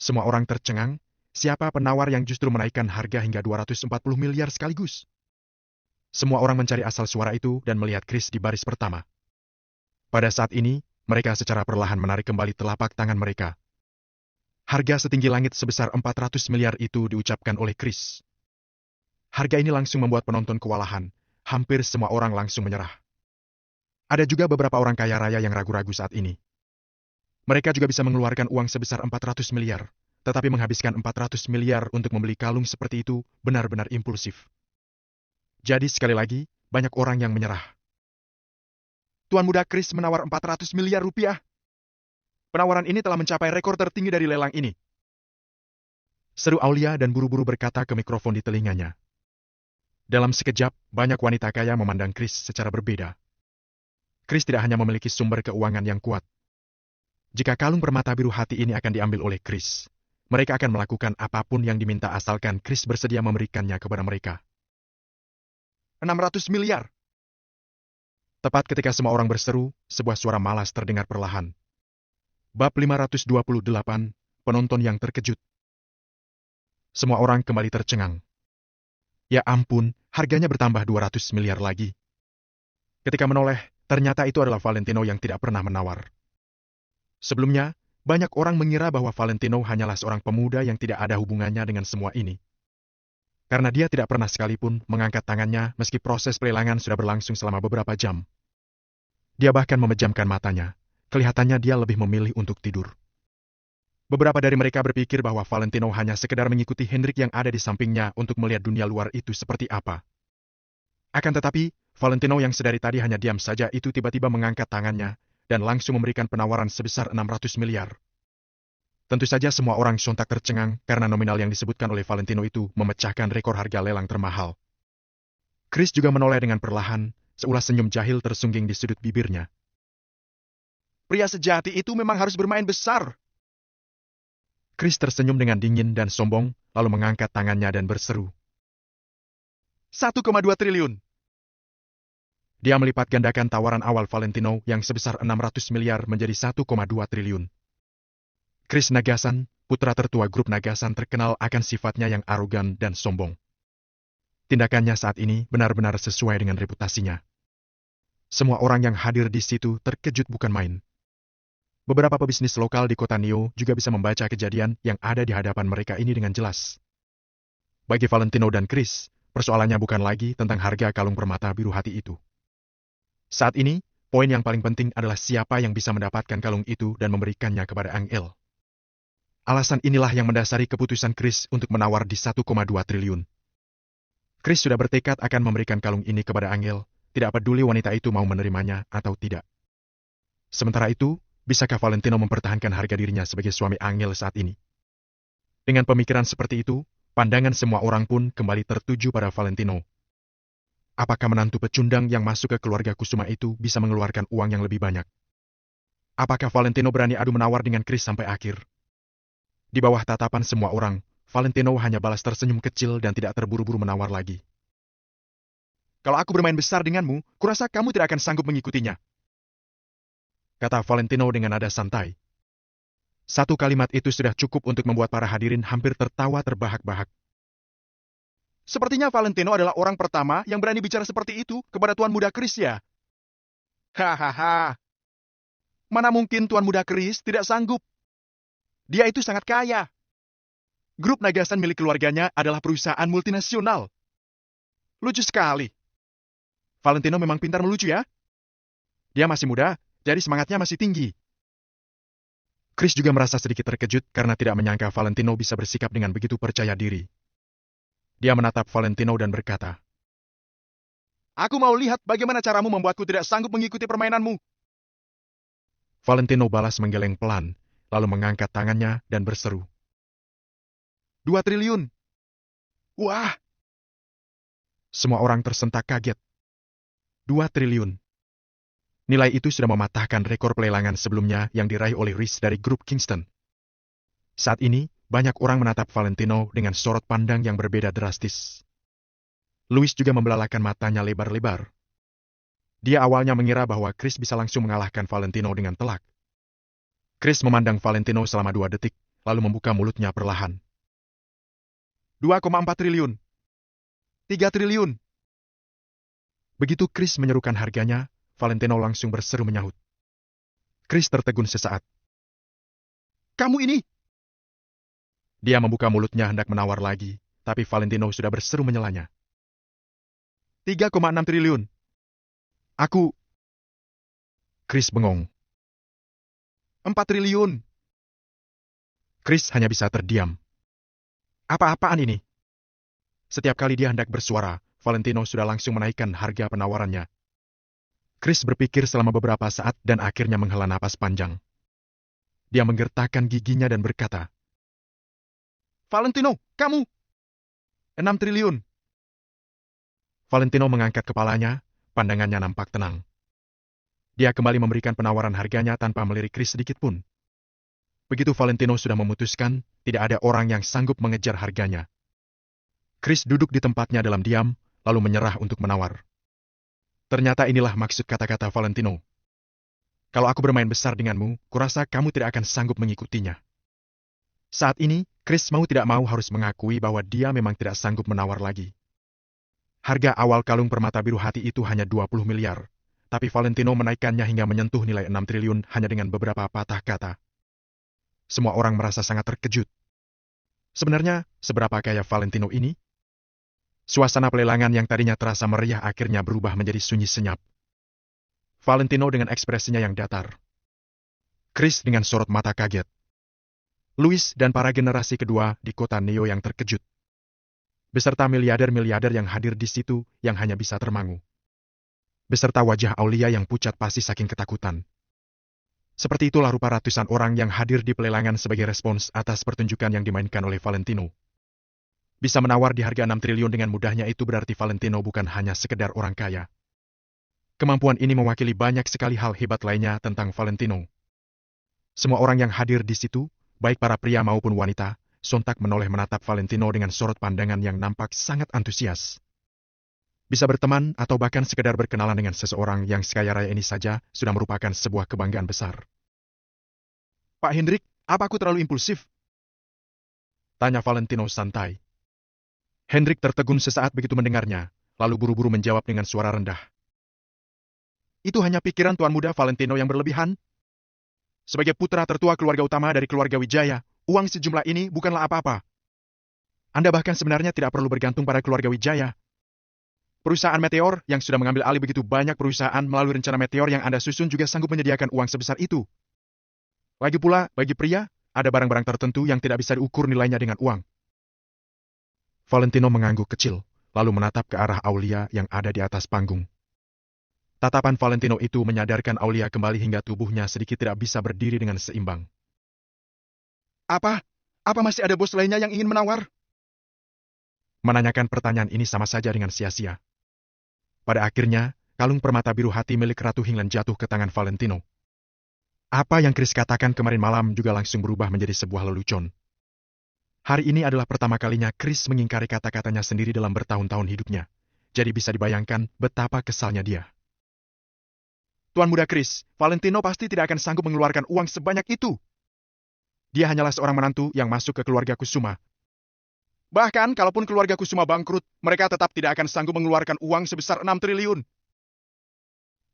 Speaker 2: Semua orang tercengang, siapa penawar yang justru menaikkan harga hingga 240 miliar sekaligus? Semua orang mencari asal suara itu dan melihat Chris di baris pertama. Pada saat ini, mereka secara perlahan menarik kembali telapak tangan mereka. Harga setinggi langit sebesar 400 miliar itu diucapkan oleh Chris. Harga ini langsung membuat penonton kewalahan, hampir semua orang langsung menyerah. Ada juga beberapa orang kaya raya yang ragu-ragu saat ini. Mereka juga bisa mengeluarkan uang sebesar 400 miliar, tetapi menghabiskan 400 miliar untuk membeli kalung seperti itu benar-benar impulsif. Jadi sekali lagi, banyak orang yang menyerah. Tuan Muda Chris menawar 400 miliar rupiah. Penawaran ini telah mencapai rekor tertinggi dari lelang ini. Seru Aulia dan buru-buru berkata ke mikrofon di telinganya. Dalam sekejap, banyak wanita kaya memandang Chris secara berbeda. Chris tidak hanya memiliki sumber keuangan yang kuat. Jika kalung permata biru hati ini akan diambil oleh Chris, mereka akan melakukan apapun yang diminta asalkan Chris bersedia memberikannya kepada mereka. 600 miliar. Tepat ketika semua orang berseru, sebuah suara malas terdengar perlahan. Bab 528, penonton yang terkejut. Semua orang kembali tercengang. Ya ampun, harganya bertambah 200 miliar lagi. Ketika menoleh, ternyata itu adalah Valentino yang tidak pernah menawar. Sebelumnya, banyak orang mengira bahwa Valentino hanyalah seorang pemuda yang tidak ada hubungannya dengan semua ini. Karena dia tidak pernah sekalipun mengangkat tangannya meski proses pelelangan sudah berlangsung selama beberapa jam. Dia bahkan memejamkan matanya, kelihatannya dia lebih memilih untuk tidur. Beberapa dari mereka berpikir bahwa Valentino hanya sekedar mengikuti Hendrik yang ada di sampingnya untuk melihat dunia luar itu seperti apa. Akan tetapi, Valentino yang sedari tadi hanya diam saja itu tiba-tiba mengangkat tangannya dan langsung memberikan penawaran sebesar 600 miliar. Tentu saja semua orang sontak tercengang karena nominal yang disebutkan oleh Valentino itu memecahkan rekor harga lelang termahal. Chris juga menoleh dengan perlahan, seulas senyum jahil tersungging di sudut bibirnya. Pria sejati itu memang harus bermain besar. Chris tersenyum dengan dingin dan sombong, lalu mengangkat tangannya dan berseru. 1,2 triliun. Dia melipat gandakan tawaran awal Valentino yang sebesar 600 miliar menjadi 1,2 triliun. Chris Nagasan, putra tertua grup Nagasan terkenal akan sifatnya yang arogan dan sombong. Tindakannya saat ini benar-benar sesuai dengan reputasinya. Semua orang yang hadir di situ terkejut bukan main. Beberapa pebisnis lokal di kota Neo juga bisa membaca kejadian yang ada di hadapan mereka ini dengan jelas. Bagi Valentino dan Chris, persoalannya bukan lagi tentang harga kalung permata biru hati itu. Saat ini, poin yang paling penting adalah siapa yang bisa mendapatkan kalung itu dan memberikannya kepada Angel. Alasan inilah yang mendasari keputusan Chris untuk menawar di 1,2 triliun. Chris sudah bertekad akan memberikan kalung ini kepada Angel, tidak peduli wanita itu mau menerimanya atau tidak. Sementara itu, bisakah Valentino mempertahankan harga dirinya sebagai suami Angel saat ini? Dengan pemikiran seperti itu, pandangan semua orang pun kembali tertuju pada Valentino. Apakah menantu pecundang yang masuk ke keluarga Kusuma itu bisa mengeluarkan uang yang lebih banyak? Apakah Valentino berani adu menawar dengan Chris sampai akhir? Di bawah tatapan semua orang, Valentino hanya balas tersenyum kecil dan tidak terburu-buru menawar lagi. Kalau aku bermain besar denganmu, kurasa kamu tidak akan sanggup mengikutinya. Kata Valentino dengan nada santai. Satu kalimat itu sudah cukup untuk membuat para hadirin hampir tertawa terbahak-bahak. Sepertinya Valentino adalah orang pertama yang berani bicara seperti itu kepada Tuan Muda Chris ya. Hahaha. Mana mungkin Tuan Muda Chris tidak sanggup. Dia itu sangat kaya. Grup Nagasan milik keluarganya adalah perusahaan multinasional. Lucu sekali. Valentino memang pintar melucu ya. Dia masih muda, jadi semangatnya masih tinggi. Chris juga merasa sedikit terkejut karena tidak menyangka Valentino bisa bersikap dengan begitu percaya diri. Dia menatap Valentino dan berkata, Aku mau lihat bagaimana caramu membuatku tidak sanggup mengikuti permainanmu. Valentino balas menggeleng pelan, lalu mengangkat tangannya dan berseru. 2 triliun. Wah! Semua orang tersentak kaget. 2 triliun. Nilai itu sudah mematahkan rekor pelelangan sebelumnya yang diraih oleh Rhys dari grup Kingston. Saat ini, banyak orang menatap Valentino dengan sorot pandang yang berbeda drastis. Louis juga membelalakan matanya lebar-lebar. Dia awalnya mengira bahwa Chris bisa langsung mengalahkan Valentino dengan telak. Chris memandang Valentino selama 2 detik, lalu membuka mulutnya perlahan. 2,4 triliun. 3 triliun. Begitu Chris menyerukan harganya, Valentino langsung berseru menyahut. Chris tertegun sesaat. Kamu ini! Dia membuka mulutnya hendak menawar lagi, tapi Valentino sudah berseru menyelanya. 3,6 triliun. Aku... Chris bengong. 4 triliun. Chris hanya bisa terdiam. Apa-apaan ini? Setiap kali dia hendak bersuara, Valentino sudah langsung menaikkan harga penawarannya. Chris berpikir selama beberapa saat dan akhirnya menghela napas panjang. Dia menggertakkan giginya dan berkata, Valentino, kamu! 6 triliun. Valentino mengangkat kepalanya, pandangannya nampak tenang. Dia kembali memberikan penawaran harganya tanpa melirik Chris sedikit pun. Begitu Valentino sudah memutuskan, tidak ada orang yang sanggup mengejar harganya. Chris duduk di tempatnya dalam diam, lalu menyerah untuk menawar. Ternyata inilah maksud kata-kata Valentino. Kalau aku bermain besar denganmu, kurasa kamu tidak akan sanggup mengikutinya. Saat ini, Chris mau tidak mau harus mengakui bahwa dia memang tidak sanggup menawar lagi. Harga awal kalung permata biru hati itu hanya 20 miliar. Tapi Valentino menaikkannya hingga menyentuh nilai 6 triliun hanya dengan beberapa patah kata. Semua orang merasa sangat terkejut. Sebenarnya, seberapa kaya Valentino ini? Suasana pelelangan yang tadinya terasa meriah akhirnya berubah menjadi sunyi senyap. Valentino dengan ekspresinya yang datar. Chris dengan sorot mata kaget. Louis dan para generasi kedua di kota Neo yang terkejut. Beserta miliarder-miliarder yang hadir di situ yang hanya bisa termangu. Beserta wajah Aulia yang pucat pasi saking ketakutan. Seperti itulah rupa ratusan orang yang hadir di pelelangan sebagai respons atas pertunjukan yang dimainkan oleh Valentino. Bisa menawar di harga 6 triliun dengan mudahnya itu berarti Valentino bukan hanya sekedar orang kaya. Kemampuan ini mewakili banyak sekali hal hebat lainnya tentang Valentino. Semua orang yang hadir di situ, baik para pria maupun wanita, sontak menoleh menatap Valentino dengan sorot pandangan yang nampak sangat antusias. Bisa berteman atau bahkan sekedar berkenalan dengan seseorang yang sekaya raya ini saja sudah merupakan sebuah kebanggaan besar. Pak Hendrik, apa aku terlalu impulsif? Tanya Valentino santai. Hendrik tertegun sesaat begitu mendengarnya, lalu buru-buru menjawab dengan suara rendah. Itu hanya pikiran tuan muda Valentino yang berlebihan. Sebagai putra tertua keluarga utama dari keluarga Wijaya, uang sejumlah ini bukanlah apa-apa. Anda bahkan sebenarnya tidak perlu bergantung pada keluarga Wijaya. Perusahaan Meteor yang sudah mengambil alih begitu banyak perusahaan melalui rencana Meteor yang Anda susun juga sanggup menyediakan uang sebesar itu. Lagi pula, bagi pria, ada barang-barang tertentu yang tidak bisa diukur nilainya dengan uang. Valentino mengangguk kecil, lalu menatap ke arah Aulia yang ada di atas panggung. Tatapan Valentino itu menyadarkan Aulia kembali hingga tubuhnya sedikit tidak bisa berdiri dengan seimbang. Apa? Apa masih ada bos lainnya yang ingin menawar? Menanyakan pertanyaan ini sama saja dengan sia-sia. Pada akhirnya, kalung permata biru hati milik Ratu Hinglan jatuh ke tangan Valentino. Apa yang Chris katakan kemarin malam juga langsung berubah menjadi sebuah lelucon. Hari ini adalah pertama kalinya Chris mengingkari kata-katanya sendiri dalam bertahun-tahun hidupnya. Jadi bisa dibayangkan betapa kesalnya dia. Tuan muda Chris, Valentino pasti tidak akan sanggup mengeluarkan uang sebanyak itu. Dia hanyalah seorang menantu yang masuk ke keluarga Kusuma. Bahkan, kalaupun keluarga Kusuma bangkrut, mereka tetap tidak akan sanggup mengeluarkan uang sebesar 6 triliun.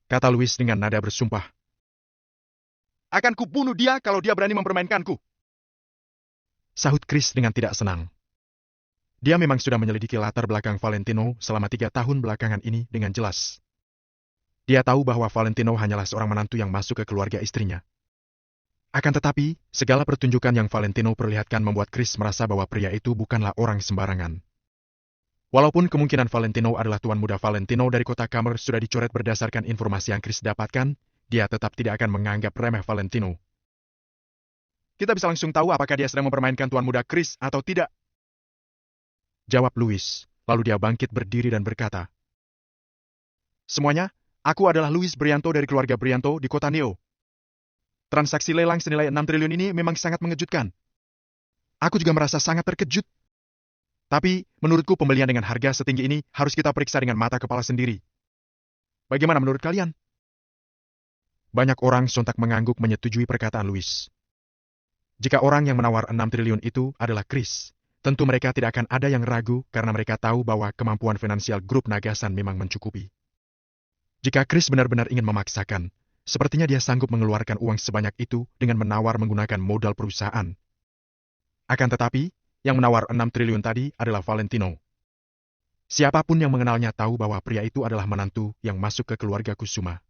Speaker 2: Kata Louis dengan nada bersumpah. Akan kubunuh dia kalau dia berani mempermainkanku. Sahut Chris dengan tidak senang. Dia memang sudah menyelidiki latar belakang Valentino selama 3 tahun belakangan ini dengan jelas. Dia tahu bahwa Valentino hanyalah seorang menantu yang masuk ke keluarga istrinya. Akan tetapi, segala pertunjukan yang Valentino perlihatkan membuat Chris merasa bahwa pria itu bukanlah orang sembarangan. Walaupun kemungkinan Valentino adalah tuan muda Valentino dari kota Kamer sudah dicoret berdasarkan informasi yang Chris dapatkan, dia tetap tidak akan menganggap remeh Valentino. Kita bisa langsung tahu apakah dia sedang mempermainkan tuan muda Chris atau tidak. Jawab Louis, lalu dia bangkit berdiri dan berkata, semuanya, aku adalah Louis Brianto dari keluarga Brianto di kota Neo. Transaksi lelang senilai 6 triliun ini memang sangat mengejutkan. Aku juga merasa sangat terkejut. Tapi, menurutku pembelian dengan harga setinggi ini harus kita periksa dengan mata kepala sendiri. Bagaimana menurut kalian? Banyak orang sontak mengangguk menyetujui perkataan Louis. Jika orang yang menawar 6 triliun itu adalah Chris, tentu mereka tidak akan ada yang ragu karena mereka tahu bahwa kemampuan finansial grup Nagasan memang mencukupi. Jika Chris benar-benar ingin memaksakan, sepertinya dia sanggup mengeluarkan uang sebanyak itu dengan menawar menggunakan modal perusahaan. Akan tetapi, yang menawar 6 triliun tadi adalah Valentino. Siapapun yang mengenalnya tahu bahwa pria itu adalah menantu yang masuk ke keluarga Kusuma.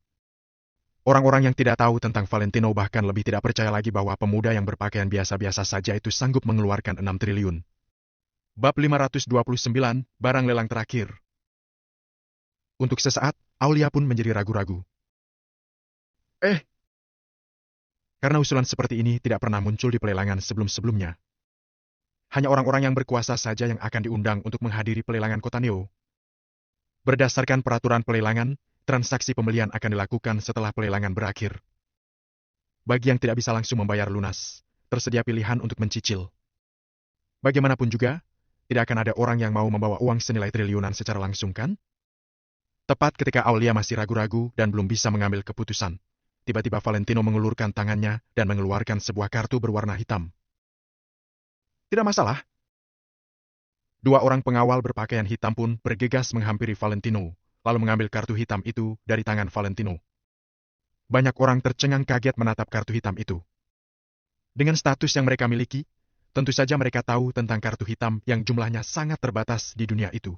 Speaker 2: Orang-orang yang tidak tahu tentang Valentino bahkan lebih tidak percaya lagi bahwa pemuda yang berpakaian biasa-biasa saja itu sanggup mengeluarkan 6 triliun. Bab 529, Barang Lelang Terakhir. Untuk sesaat, Aulia pun menjadi ragu-ragu. Karena usulan seperti ini tidak pernah muncul di pelelangan sebelum-sebelumnya. Hanya orang-orang yang berkuasa saja yang akan diundang untuk menghadiri pelelangan kota Neo. Berdasarkan peraturan pelelangan, transaksi pembelian akan dilakukan setelah pelelangan berakhir. Bagi yang tidak bisa langsung membayar lunas, tersedia pilihan untuk mencicil. Bagaimanapun juga, tidak akan ada orang yang mau membawa uang senilai triliunan secara langsung, kan? Tepat ketika Aulia masih ragu-ragu dan belum bisa mengambil keputusan, tiba-tiba Valentino mengulurkan tangannya dan mengeluarkan sebuah kartu berwarna hitam. Tidak masalah. 2 orang pengawal berpakaian hitam pun bergegas menghampiri Valentino, lalu mengambil kartu hitam itu dari tangan Valentino. Banyak orang tercengang kaget menatap kartu hitam itu. Dengan status yang mereka miliki, tentu saja mereka tahu tentang kartu hitam yang jumlahnya sangat terbatas di dunia itu.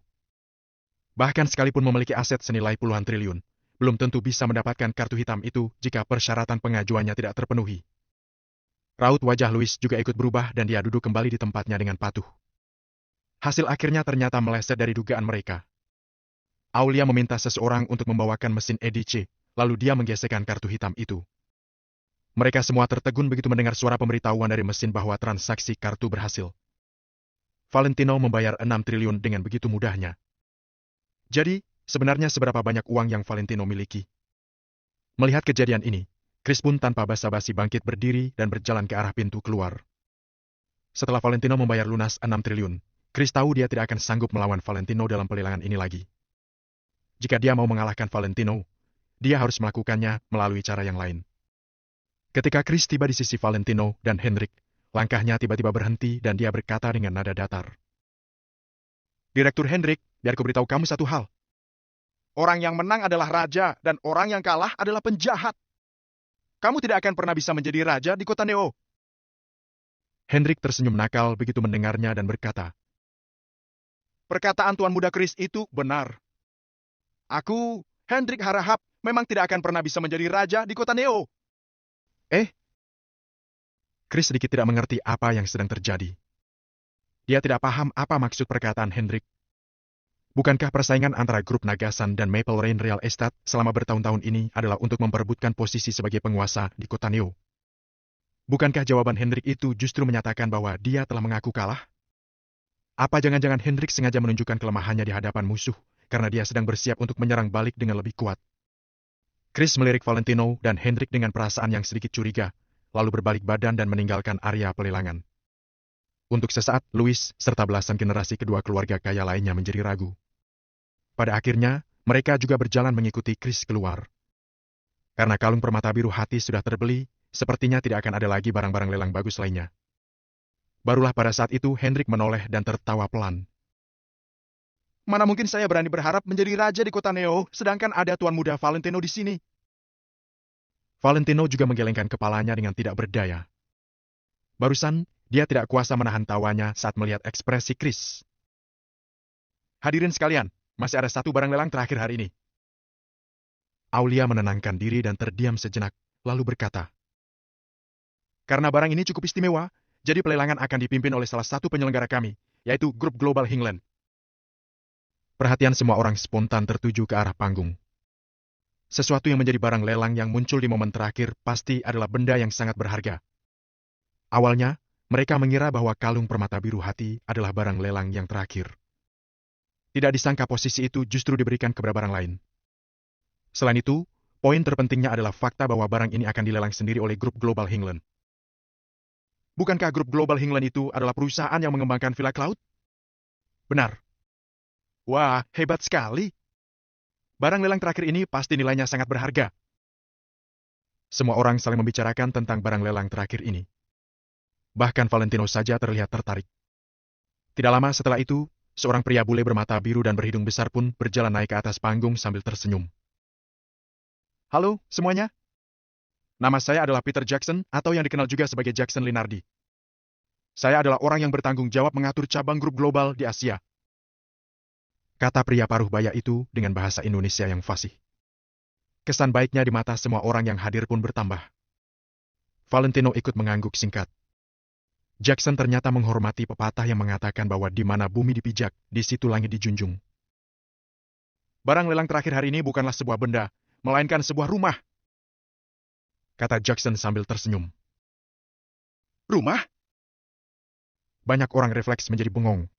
Speaker 2: Bahkan sekalipun memiliki aset senilai puluhan triliun, belum tentu bisa mendapatkan kartu hitam itu jika persyaratan pengajuannya tidak terpenuhi. Raut wajah Louis juga ikut berubah dan dia duduk kembali di tempatnya dengan patuh. Hasil akhirnya ternyata meleset dari dugaan mereka. Aulia meminta seseorang untuk membawakan mesin EDC, lalu dia menggesekkan kartu hitam itu. Mereka semua tertegun begitu mendengar suara pemberitahuan dari mesin bahwa transaksi kartu berhasil. Valentino membayar 6 triliun dengan begitu mudahnya. Jadi, sebenarnya seberapa banyak uang yang Valentino miliki? Melihat kejadian ini, Chris pun tanpa basa-basi bangkit berdiri dan berjalan ke arah pintu keluar. Setelah Valentino membayar lunas 6 triliun, Chris tahu dia tidak akan sanggup melawan Valentino dalam pelelangan ini lagi. Jika dia mau mengalahkan Valentino, dia harus melakukannya melalui cara yang lain. Ketika Chris tiba di sisi Valentino dan Hendrik, langkahnya tiba-tiba berhenti dan dia berkata dengan nada datar. Direktur Hendrik, biar ku beritahu kamu satu hal. Orang yang menang adalah raja dan orang yang kalah adalah penjahat. Kamu tidak akan pernah bisa menjadi raja di kota Neo. Hendrik tersenyum nakal begitu mendengarnya dan berkata, perkataan Tuan Muda Chris itu benar. Aku, Hendrik Harahap, memang tidak akan pernah bisa menjadi raja di kota Neo. Chris sedikit tidak mengerti apa yang sedang terjadi. Dia tidak paham apa maksud perkataan Hendrik. Bukankah persaingan antara grup Nagasan dan Maple Rain Real Estate selama bertahun-tahun ini adalah untuk memperebutkan posisi sebagai penguasa di kota Neo? Bukankah jawaban Hendrik itu justru menyatakan bahwa dia telah mengaku kalah? Apa jangan-jangan Hendrik sengaja menunjukkan kelemahannya di hadapan musuh karena dia sedang bersiap untuk menyerang balik dengan lebih kuat? Chris melirik Valentino dan Hendrik dengan perasaan yang sedikit curiga, lalu berbalik badan dan meninggalkan area pelelangan. Untuk sesaat, Louis serta belasan generasi kedua keluarga kaya lainnya menjadi ragu. Pada akhirnya, mereka juga berjalan mengikuti Chris keluar. Karena kalung permata biru hati sudah terbeli, sepertinya tidak akan ada lagi barang-barang lelang bagus lainnya. Barulah pada saat itu Hendrik menoleh dan tertawa pelan. Mana mungkin saya berani berharap menjadi raja di kota Neo, sedangkan ada Tuan Muda Valentino di sini. Valentino juga menggelengkan kepalanya dengan tidak berdaya. Barusan, dia tidak kuasa menahan tawanya saat melihat ekspresi Chris. Hadirin sekalian, masih ada satu barang lelang terakhir hari ini. Aulia menenangkan diri dan terdiam sejenak, lalu berkata, karena barang ini cukup istimewa, jadi pelelangan akan dipimpin oleh salah satu penyelenggara kami, yaitu Grup Global Hingland. Perhatian semua orang spontan tertuju ke arah panggung. Sesuatu yang menjadi barang lelang yang muncul di momen terakhir pasti adalah benda yang sangat berharga. Awalnya, mereka mengira bahwa kalung permata biru hati adalah barang lelang yang terakhir. Tidak disangka posisi itu justru diberikan kepada barang lain. Selain itu, poin terpentingnya adalah fakta bahwa barang ini akan dilelang sendiri oleh Grup Global Hingland. Bukankah Grup Global Hingland itu adalah perusahaan yang mengembangkan Villa Cloud? Benar. Wah, hebat sekali. Barang lelang terakhir ini pasti nilainya sangat berharga. Semua orang saling membicarakan tentang barang lelang terakhir ini. Bahkan Valentino saja terlihat tertarik. Tidak lama setelah itu, seorang pria bule bermata biru dan berhidung besar pun berjalan naik ke atas panggung sambil tersenyum. Halo, semuanya. Nama saya adalah Peter Jackson, atau yang dikenal juga sebagai Jackson Linardi. Saya adalah orang yang bertanggung jawab mengatur cabang grup global di Asia. Kata pria paruh baya itu dengan bahasa Indonesia yang fasih. Kesan baiknya di mata semua orang yang hadir pun bertambah. Valentino ikut mengangguk singkat. Jackson ternyata menghormati pepatah yang mengatakan bahwa di mana bumi dipijak, di situ langit dijunjung. Barang lelang terakhir hari ini bukanlah sebuah benda, melainkan sebuah rumah. Kata Jackson sambil tersenyum. Rumah? Banyak orang refleks menjadi bengong.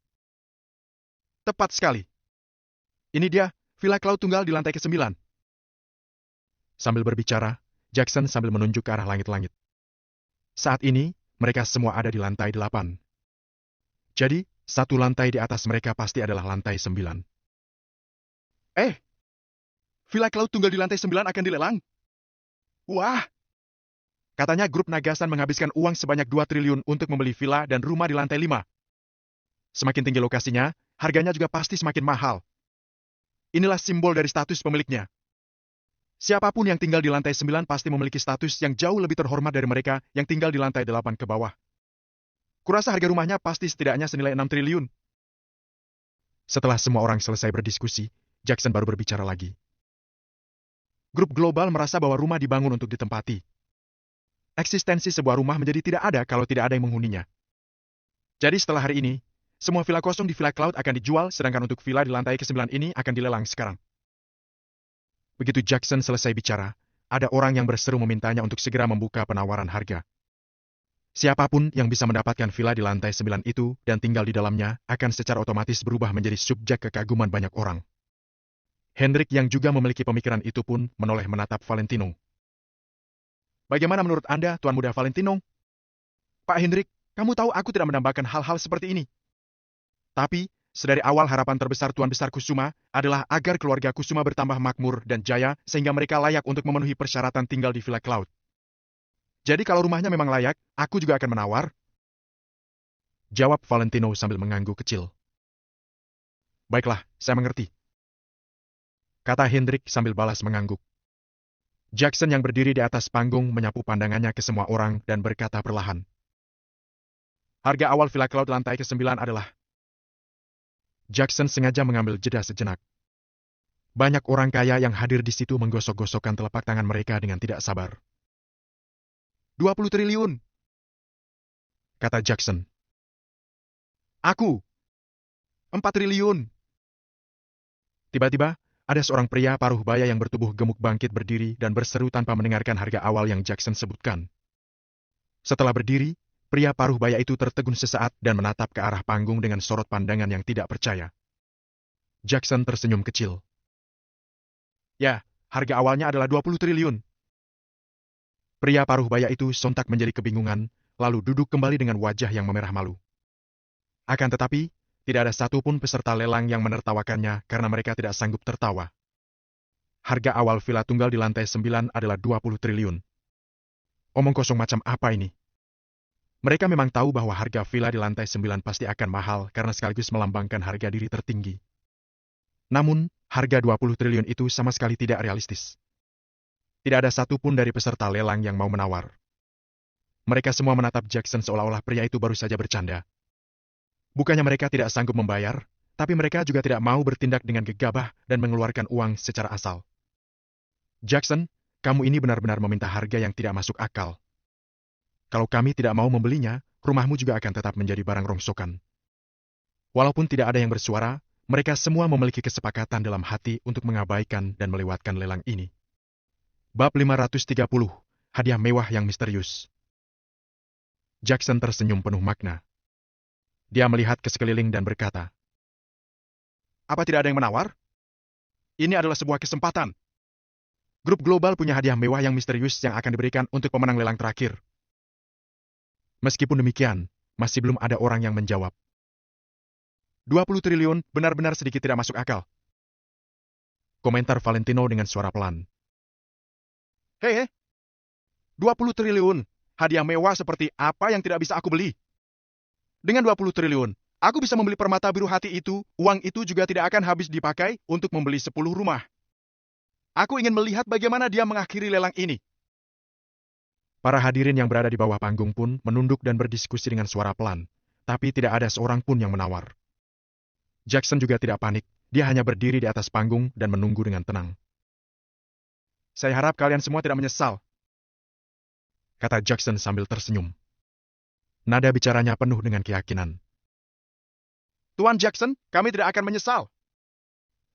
Speaker 2: Tepat sekali. Ini dia, Villa Cloud tunggal di lantai ke-9. Sambil berbicara, Jackson sambil menunjuk ke arah langit-langit. Saat ini, mereka semua ada di lantai 8. Jadi, satu lantai di atas mereka pasti adalah lantai 9. Villa Cloud tunggal di lantai 9 akan dilelang? Wah! Katanya grup Nagasan menghabiskan uang sebanyak 2 triliun untuk membeli villa dan rumah di lantai 5. Semakin tinggi lokasinya, harganya juga pasti semakin mahal. Inilah simbol dari status pemiliknya. Siapapun yang tinggal di lantai 9 pasti memiliki status yang jauh lebih terhormat dari mereka yang tinggal di lantai 8 ke bawah. Kurasa harga rumahnya pasti setidaknya senilai 6 triliun. Setelah semua orang selesai berdiskusi, Jackson baru berbicara lagi. Grup global merasa bahwa rumah dibangun untuk ditempati. Eksistensi sebuah rumah menjadi tidak ada kalau tidak ada yang menghuninya. Jadi setelah hari ini, semua villa kosong di Villa Cloud akan dijual, sedangkan untuk villa di lantai ke-9 ini akan dilelang sekarang. Begitu Jackson selesai bicara, ada orang yang berseru memintanya untuk segera membuka penawaran harga. Siapapun yang bisa mendapatkan villa di lantai 9 itu dan tinggal di dalamnya akan secara otomatis berubah menjadi subjek kekaguman banyak orang. Hendrik yang juga memiliki pemikiran itu pun menoleh menatap Valentino. Bagaimana menurut Anda, Tuan Muda Valentino? Pak Hendrik, kamu tahu aku tidak menambahkan hal-hal seperti ini. Tapi, sedari awal harapan terbesar Tuan Besar Kusuma adalah agar keluarga Kusuma bertambah makmur dan jaya sehingga mereka layak untuk memenuhi persyaratan tinggal di Villa Cloud. Jadi kalau rumahnya memang layak, aku juga akan menawar. Jawab Valentino sambil mengangguk kecil. Baiklah, saya mengerti. Kata Hendrik sambil balas mengangguk. Jackson yang berdiri di atas panggung menyapu pandangannya ke semua orang dan berkata perlahan. Harga awal Villa Cloud lantai ke-9 adalah... Jackson sengaja mengambil jeda sejenak. Banyak orang kaya yang hadir di situ menggosok-gosokkan telapak tangan mereka dengan tidak sabar. 20 triliun, kata Jackson. Aku, 4 triliun. Tiba-tiba, ada seorang pria paruh baya yang bertubuh gemuk bangkit berdiri dan berseru tanpa mendengarkan harga awal yang Jackson sebutkan. Setelah berdiri, pria paruh baya itu tertegun sesaat dan menatap ke arah panggung dengan sorot pandangan yang tidak percaya. Jackson tersenyum kecil. Ya, harga awalnya adalah 20 triliun. Pria paruh baya itu sontak menjadi kebingungan, lalu duduk kembali dengan wajah yang memerah malu. Akan tetapi, tidak ada satupun peserta lelang yang menertawakannya karena mereka tidak sanggup tertawa. Harga awal villa tunggal di lantai 9 adalah 20 triliun. Omong kosong macam apa ini? Mereka memang tahu bahwa harga villa di lantai 9 pasti akan mahal karena sekaligus melambangkan harga diri tertinggi. Namun, harga 20 triliun itu sama sekali tidak realistis. Tidak ada satupun dari peserta lelang yang mau menawar. Mereka semua menatap Jackson seolah-olah pria itu baru saja bercanda. Bukannya mereka tidak sanggup membayar, tapi mereka juga tidak mau bertindak dengan gegabah dan mengeluarkan uang secara asal. Jackson, kamu ini benar-benar meminta harga yang tidak masuk akal. Kalau kami tidak mau membelinya, rumahmu juga akan tetap menjadi barang rongsokan. Walaupun tidak ada yang bersuara, mereka semua memiliki kesepakatan dalam hati untuk mengabaikan dan melewatkan lelang ini. Bab 530, hadiah mewah yang misterius. Jackson tersenyum penuh makna. Dia melihat ke sekeliling dan berkata, apa tidak ada yang menawar? Ini adalah sebuah kesempatan. Grup Global punya hadiah mewah yang misterius yang akan diberikan untuk pemenang lelang terakhir. Meskipun demikian, masih belum ada orang yang menjawab. 20 triliun benar-benar sedikit tidak masuk akal. Komentar Valentino dengan suara pelan. Hei, 20 triliun, hadiah mewah seperti apa yang tidak bisa aku beli? Dengan 20 triliun, aku bisa membeli permata biru hati itu, uang itu juga tidak akan habis dipakai untuk membeli 10 rumah. Aku ingin melihat bagaimana dia mengakhiri lelang ini. Para hadirin yang berada di bawah panggung pun menunduk dan berdiskusi dengan suara pelan, tapi tidak ada seorang pun yang menawar. Jackson juga tidak panik, dia hanya berdiri di atas panggung dan menunggu dengan tenang. Saya harap kalian semua tidak menyesal, kata Jackson sambil tersenyum. Nada bicaranya penuh dengan keyakinan. Tuan Jackson, kami tidak akan menyesal.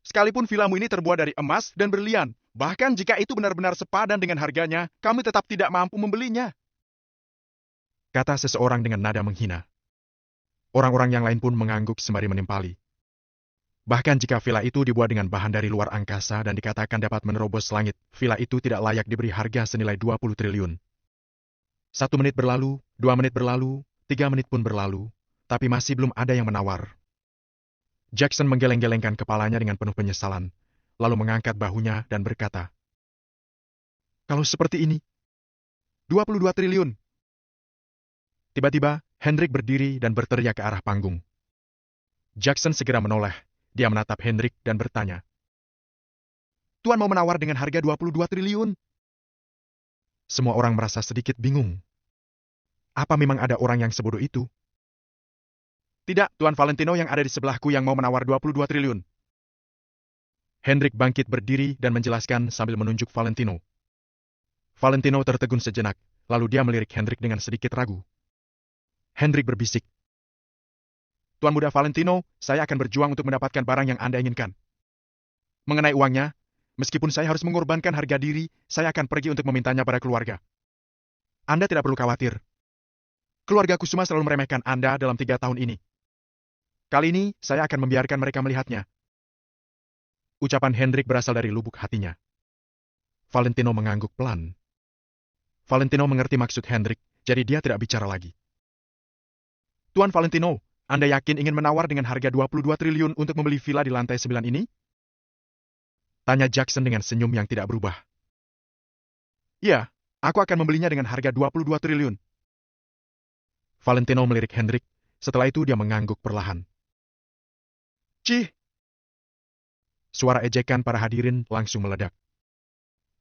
Speaker 2: Sekalipun villamu ini terbuat dari emas dan berlian, bahkan jika itu benar-benar sepadan dengan harganya, kami tetap tidak mampu membelinya, kata seseorang dengan nada menghina. Orang-orang yang lain pun mengangguk sembari menimpali. Bahkan jika villa itu dibuat dengan bahan dari luar angkasa dan dikatakan dapat menerobos langit, villa itu tidak layak diberi harga senilai 20 triliun. 1 menit berlalu, 2 menit berlalu, 3 menit pun berlalu, tapi masih belum ada yang menawar. Jackson menggeleng-gelengkan kepalanya dengan penuh penyesalan, lalu mengangkat bahunya dan berkata, kalau seperti ini, 22 triliun. Tiba-tiba, Hendrik berdiri dan berteriak ke arah panggung. Jackson segera menoleh. Dia menatap Hendrik dan bertanya, Tuan mau menawar dengan harga 22 triliun? Semua orang merasa sedikit bingung. Apa memang ada orang yang sebodoh itu? Tidak, Tuan Valentino yang ada di sebelahku yang mau menawar 22 triliun. Hendrik bangkit berdiri dan menjelaskan sambil menunjuk Valentino. Valentino tertegun sejenak, lalu dia melirik Hendrik dengan sedikit ragu. Hendrik berbisik, "Tuan Muda Valentino, saya akan berjuang untuk mendapatkan barang yang Anda inginkan. Mengenai uangnya, meskipun saya harus mengorbankan harga diri, saya akan pergi untuk memintanya pada keluarga. Anda tidak perlu khawatir. Keluarga Kusuma selalu meremehkan Anda dalam 3 tahun ini. Kali ini, saya akan membiarkan mereka melihatnya." Ucapan Hendrik berasal dari lubuk hatinya. Valentino mengangguk pelan. Valentino mengerti maksud Hendrik, jadi dia tidak bicara lagi. "Tuan Valentino, Anda yakin ingin menawar dengan harga 22 triliun untuk membeli villa di lantai 9 ini?" Tanya Jackson dengan senyum yang tidak berubah. "Iya, aku akan membelinya dengan harga 22 triliun. Valentino melirik Hendrik, setelah itu dia mengangguk perlahan. "Cih!" Suara ejekan para hadirin langsung meledak.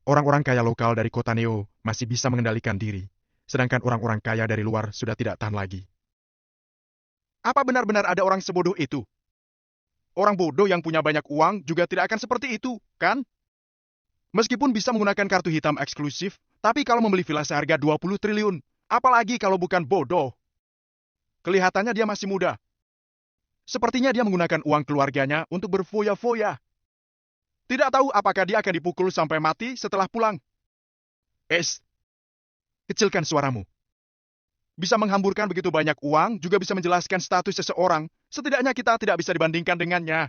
Speaker 2: Orang-orang kaya lokal dari kota Neo masih bisa mengendalikan diri, sedangkan orang-orang kaya dari luar sudah tidak tahan lagi. Apa benar-benar ada orang sebodoh itu? Orang bodoh yang punya banyak uang juga tidak akan seperti itu, kan? Meskipun bisa menggunakan kartu hitam eksklusif, tapi kalau membeli villa seharga 20 triliun, apalagi kalau bukan bodoh. Kelihatannya dia masih muda. Sepertinya dia menggunakan uang keluarganya untuk berfoya-foya. Tidak tahu apakah dia akan dipukul sampai mati setelah pulang. Kecilkan suaramu. Bisa menghamburkan begitu banyak uang, juga bisa menjelaskan status seseorang. Setidaknya kita tidak bisa dibandingkan dengannya.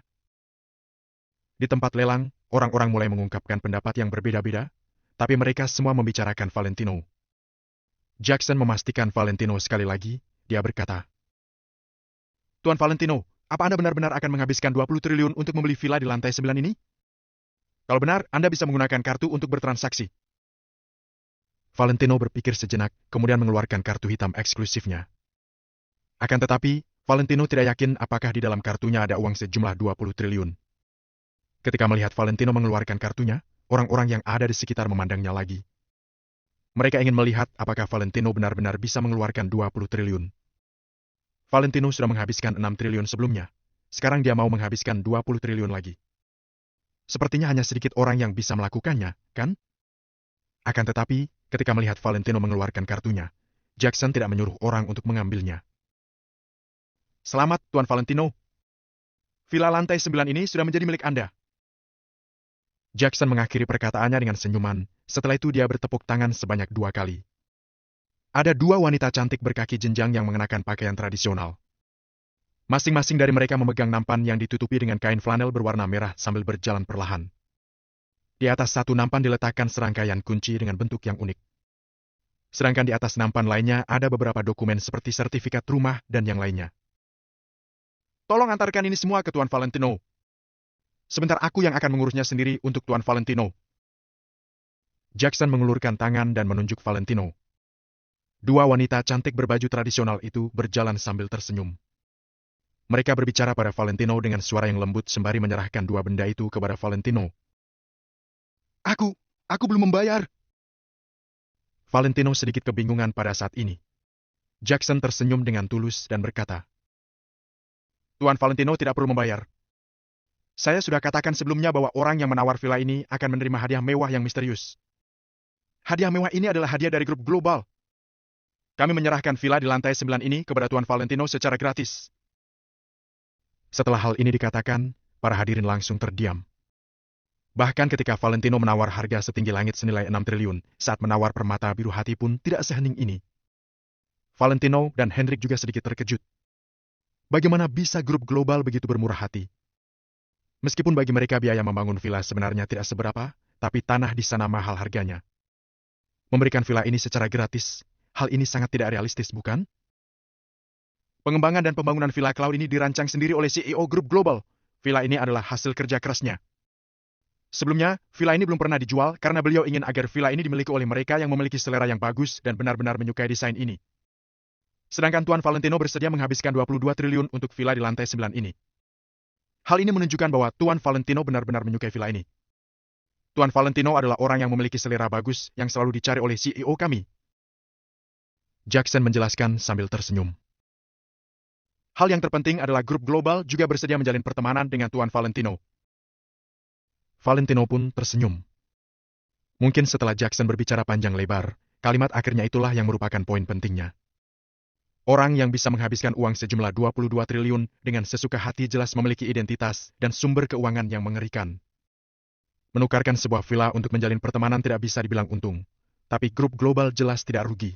Speaker 2: Di tempat lelang, orang-orang mulai mengungkapkan pendapat yang berbeda-beda, tapi mereka semua membicarakan Valentino. Jackson memastikan Valentino sekali lagi, dia berkata, "Tuan Valentino, apa Anda benar-benar akan menghabiskan 20 triliun untuk membeli villa di lantai 9 ini? Kalau benar, Anda bisa menggunakan kartu untuk bertransaksi." Valentino berpikir sejenak, kemudian mengeluarkan kartu hitam eksklusifnya. Akan tetapi, Valentino tidak yakin apakah di dalam kartunya ada uang sejumlah 20 triliun. Ketika melihat Valentino mengeluarkan kartunya, orang-orang yang ada di sekitar memandangnya lagi. Mereka ingin melihat apakah Valentino benar-benar bisa mengeluarkan 20 triliun. Valentino sudah menghabiskan 6 triliun sebelumnya. Sekarang dia mau menghabiskan 20 triliun lagi. Sepertinya hanya sedikit orang yang bisa melakukannya, kan? Akan tetapi, ketika melihat Valentino mengeluarkan kartunya, Jackson tidak menyuruh orang untuk mengambilnya. "Selamat, Tuan Valentino. Villa lantai 9 ini sudah menjadi milik Anda." Jackson mengakhiri perkataannya dengan senyuman, setelah itu dia bertepuk tangan sebanyak 2 kali. Ada 2 wanita cantik berkaki jenjang yang mengenakan pakaian tradisional. Masing-masing dari mereka memegang nampan yang ditutupi dengan kain flanel berwarna merah sambil berjalan perlahan. Di atas satu nampan diletakkan serangkaian kunci dengan bentuk yang unik. Sedangkan di atas nampan lainnya ada beberapa dokumen seperti sertifikat rumah dan yang lainnya. "Tolong antarkan ini semua ke Tuan Valentino. Sebentar aku yang akan mengurusnya sendiri untuk Tuan Valentino." Jackson mengulurkan tangan dan menunjuk Valentino. 2 wanita cantik berbaju tradisional itu berjalan sambil tersenyum. Mereka berbicara pada Valentino dengan suara yang lembut sembari menyerahkan 2 benda itu kepada Valentino. Aku belum membayar." Valentino sedikit kebingungan pada saat ini. Jackson tersenyum dengan tulus dan berkata, "Tuan Valentino tidak perlu membayar. Saya sudah katakan sebelumnya bahwa orang yang menawar villa ini akan menerima hadiah mewah yang misterius. Hadiah mewah ini adalah hadiah dari grup global. Kami menyerahkan villa di lantai 9 ini kepada Tuan Valentino secara gratis." Setelah hal ini dikatakan, para hadirin langsung terdiam. Bahkan ketika Valentino menawar harga setinggi langit senilai 6 triliun, saat menawar permata biru hati pun tidak sehening ini. Valentino dan Hendrik juga sedikit terkejut. Bagaimana bisa grup global begitu bermurah hati? Meskipun bagi mereka biaya membangun villa sebenarnya tidak seberapa, tapi tanah di sana mahal harganya. Memberikan villa ini secara gratis, hal ini sangat tidak realistis, bukan? Pengembangan dan pembangunan villa Cloud ini dirancang sendiri oleh CEO grup global. Villa ini adalah hasil kerja kerasnya. Sebelumnya, villa ini belum pernah dijual karena beliau ingin agar villa ini dimiliki oleh mereka yang memiliki selera yang bagus dan benar-benar menyukai desain ini. Sedangkan Tuan Valentino bersedia menghabiskan 22 triliun untuk villa di lantai 9 ini. Hal ini menunjukkan bahwa Tuan Valentino benar-benar menyukai villa ini. Tuan Valentino adalah orang yang memiliki selera bagus yang selalu dicari oleh CEO kami. Jackson menjelaskan sambil tersenyum. Hal yang terpenting adalah grup global juga bersedia menjalin pertemanan dengan Tuan Valentino. Valentino pun tersenyum. Mungkin setelah Jackson berbicara panjang lebar, Kalimat akhirnya itulah yang merupakan poin pentingnya. Orang yang bisa menghabiskan uang sejumlah 22 triliun dengan sesuka hati jelas memiliki identitas dan sumber keuangan yang mengerikan. Menukarkan sebuah villa untuk menjalin pertemanan tidak bisa dibilang untung, tapi grup global jelas tidak rugi.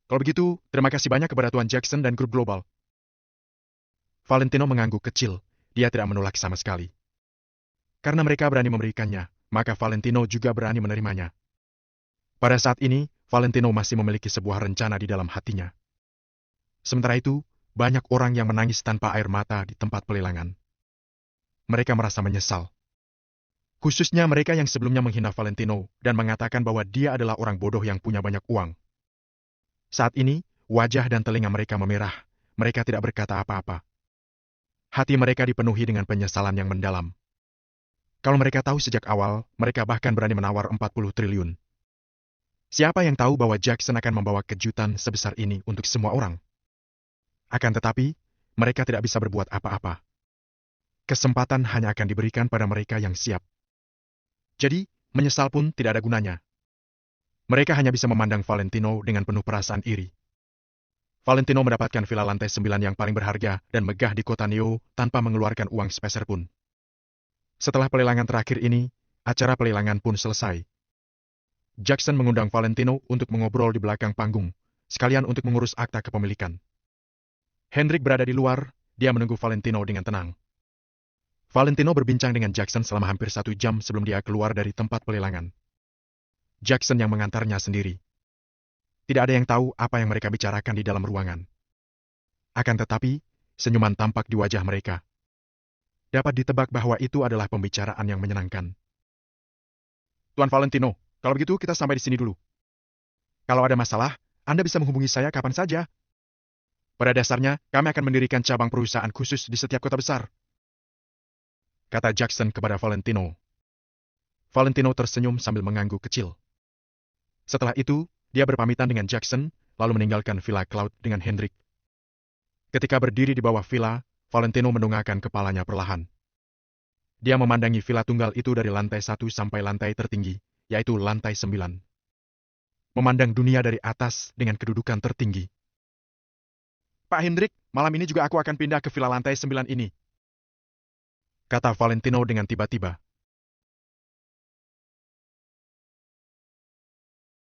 Speaker 2: Kalau begitu, terima kasih banyak kepada Tuan Jackson dan grup global. Valentino mengangguk kecil, dia tidak menolak sama sekali. Karena mereka berani memberikannya, maka Valentino juga berani menerimanya. Pada saat ini, Valentino masih memiliki sebuah rencana di dalam hatinya. Sementara itu, banyak orang yang menangis tanpa air mata di tempat pelelangan. Mereka merasa menyesal. Khususnya mereka yang sebelumnya menghina Valentino dan mengatakan bahwa dia adalah orang bodoh yang punya banyak uang. Saat ini, wajah dan telinga mereka memerah. Mereka tidak berkata apa-apa. Hati mereka dipenuhi dengan penyesalan yang mendalam. Kalau mereka tahu sejak awal, mereka bahkan berani menawar 40 triliun. Siapa yang tahu bahwa Jackson akan membawa kejutan sebesar ini untuk semua orang? Akan tetapi, mereka tidak bisa berbuat apa-apa. Kesempatan hanya akan diberikan pada mereka yang siap. Jadi, menyesal pun tidak ada gunanya. Mereka hanya bisa memandang Valentino dengan penuh perasaan iri. Valentino mendapatkan villa lantai 9 yang paling berharga dan megah di kota Neo tanpa mengeluarkan uang sepeser pun. Setelah pelelangan terakhir ini, acara pelelangan pun selesai. Jackson mengundang Valentino untuk mengobrol di belakang panggung, sekalian untuk mengurus akta kepemilikan. Hendrik berada di luar, dia menunggu Valentino dengan tenang. Valentino berbincang dengan Jackson selama hampir 1 jam sebelum dia keluar dari tempat pelelangan. Jackson yang mengantarnya sendiri. Tidak ada yang tahu apa yang mereka bicarakan di dalam ruangan. Akan tetapi, senyuman tampak di wajah mereka. Dapat ditebak bahwa itu adalah pembicaraan yang menyenangkan. Tuan Valentino, kalau begitu kita sampai di sini dulu. Kalau ada masalah, Anda bisa menghubungi saya kapan saja. Pada dasarnya, kami akan mendirikan cabang perusahaan khusus di setiap kota besar. Kata Jackson kepada Valentino. Valentino tersenyum sambil mengangguk kecil. Setelah itu, dia berpamitan dengan Jackson, lalu meninggalkan Villa Cloud dengan Hendrik. Ketika berdiri di bawah villa, Valentino mendongakkan kepalanya perlahan. Dia memandangi villa tunggal itu dari lantai 1 sampai lantai tertinggi, yaitu lantai 9. Memandang dunia dari atas dengan kedudukan tertinggi. Pak Hendrik, malam ini juga aku akan pindah ke villa lantai 9 ini. Kata Valentino dengan tiba-tiba.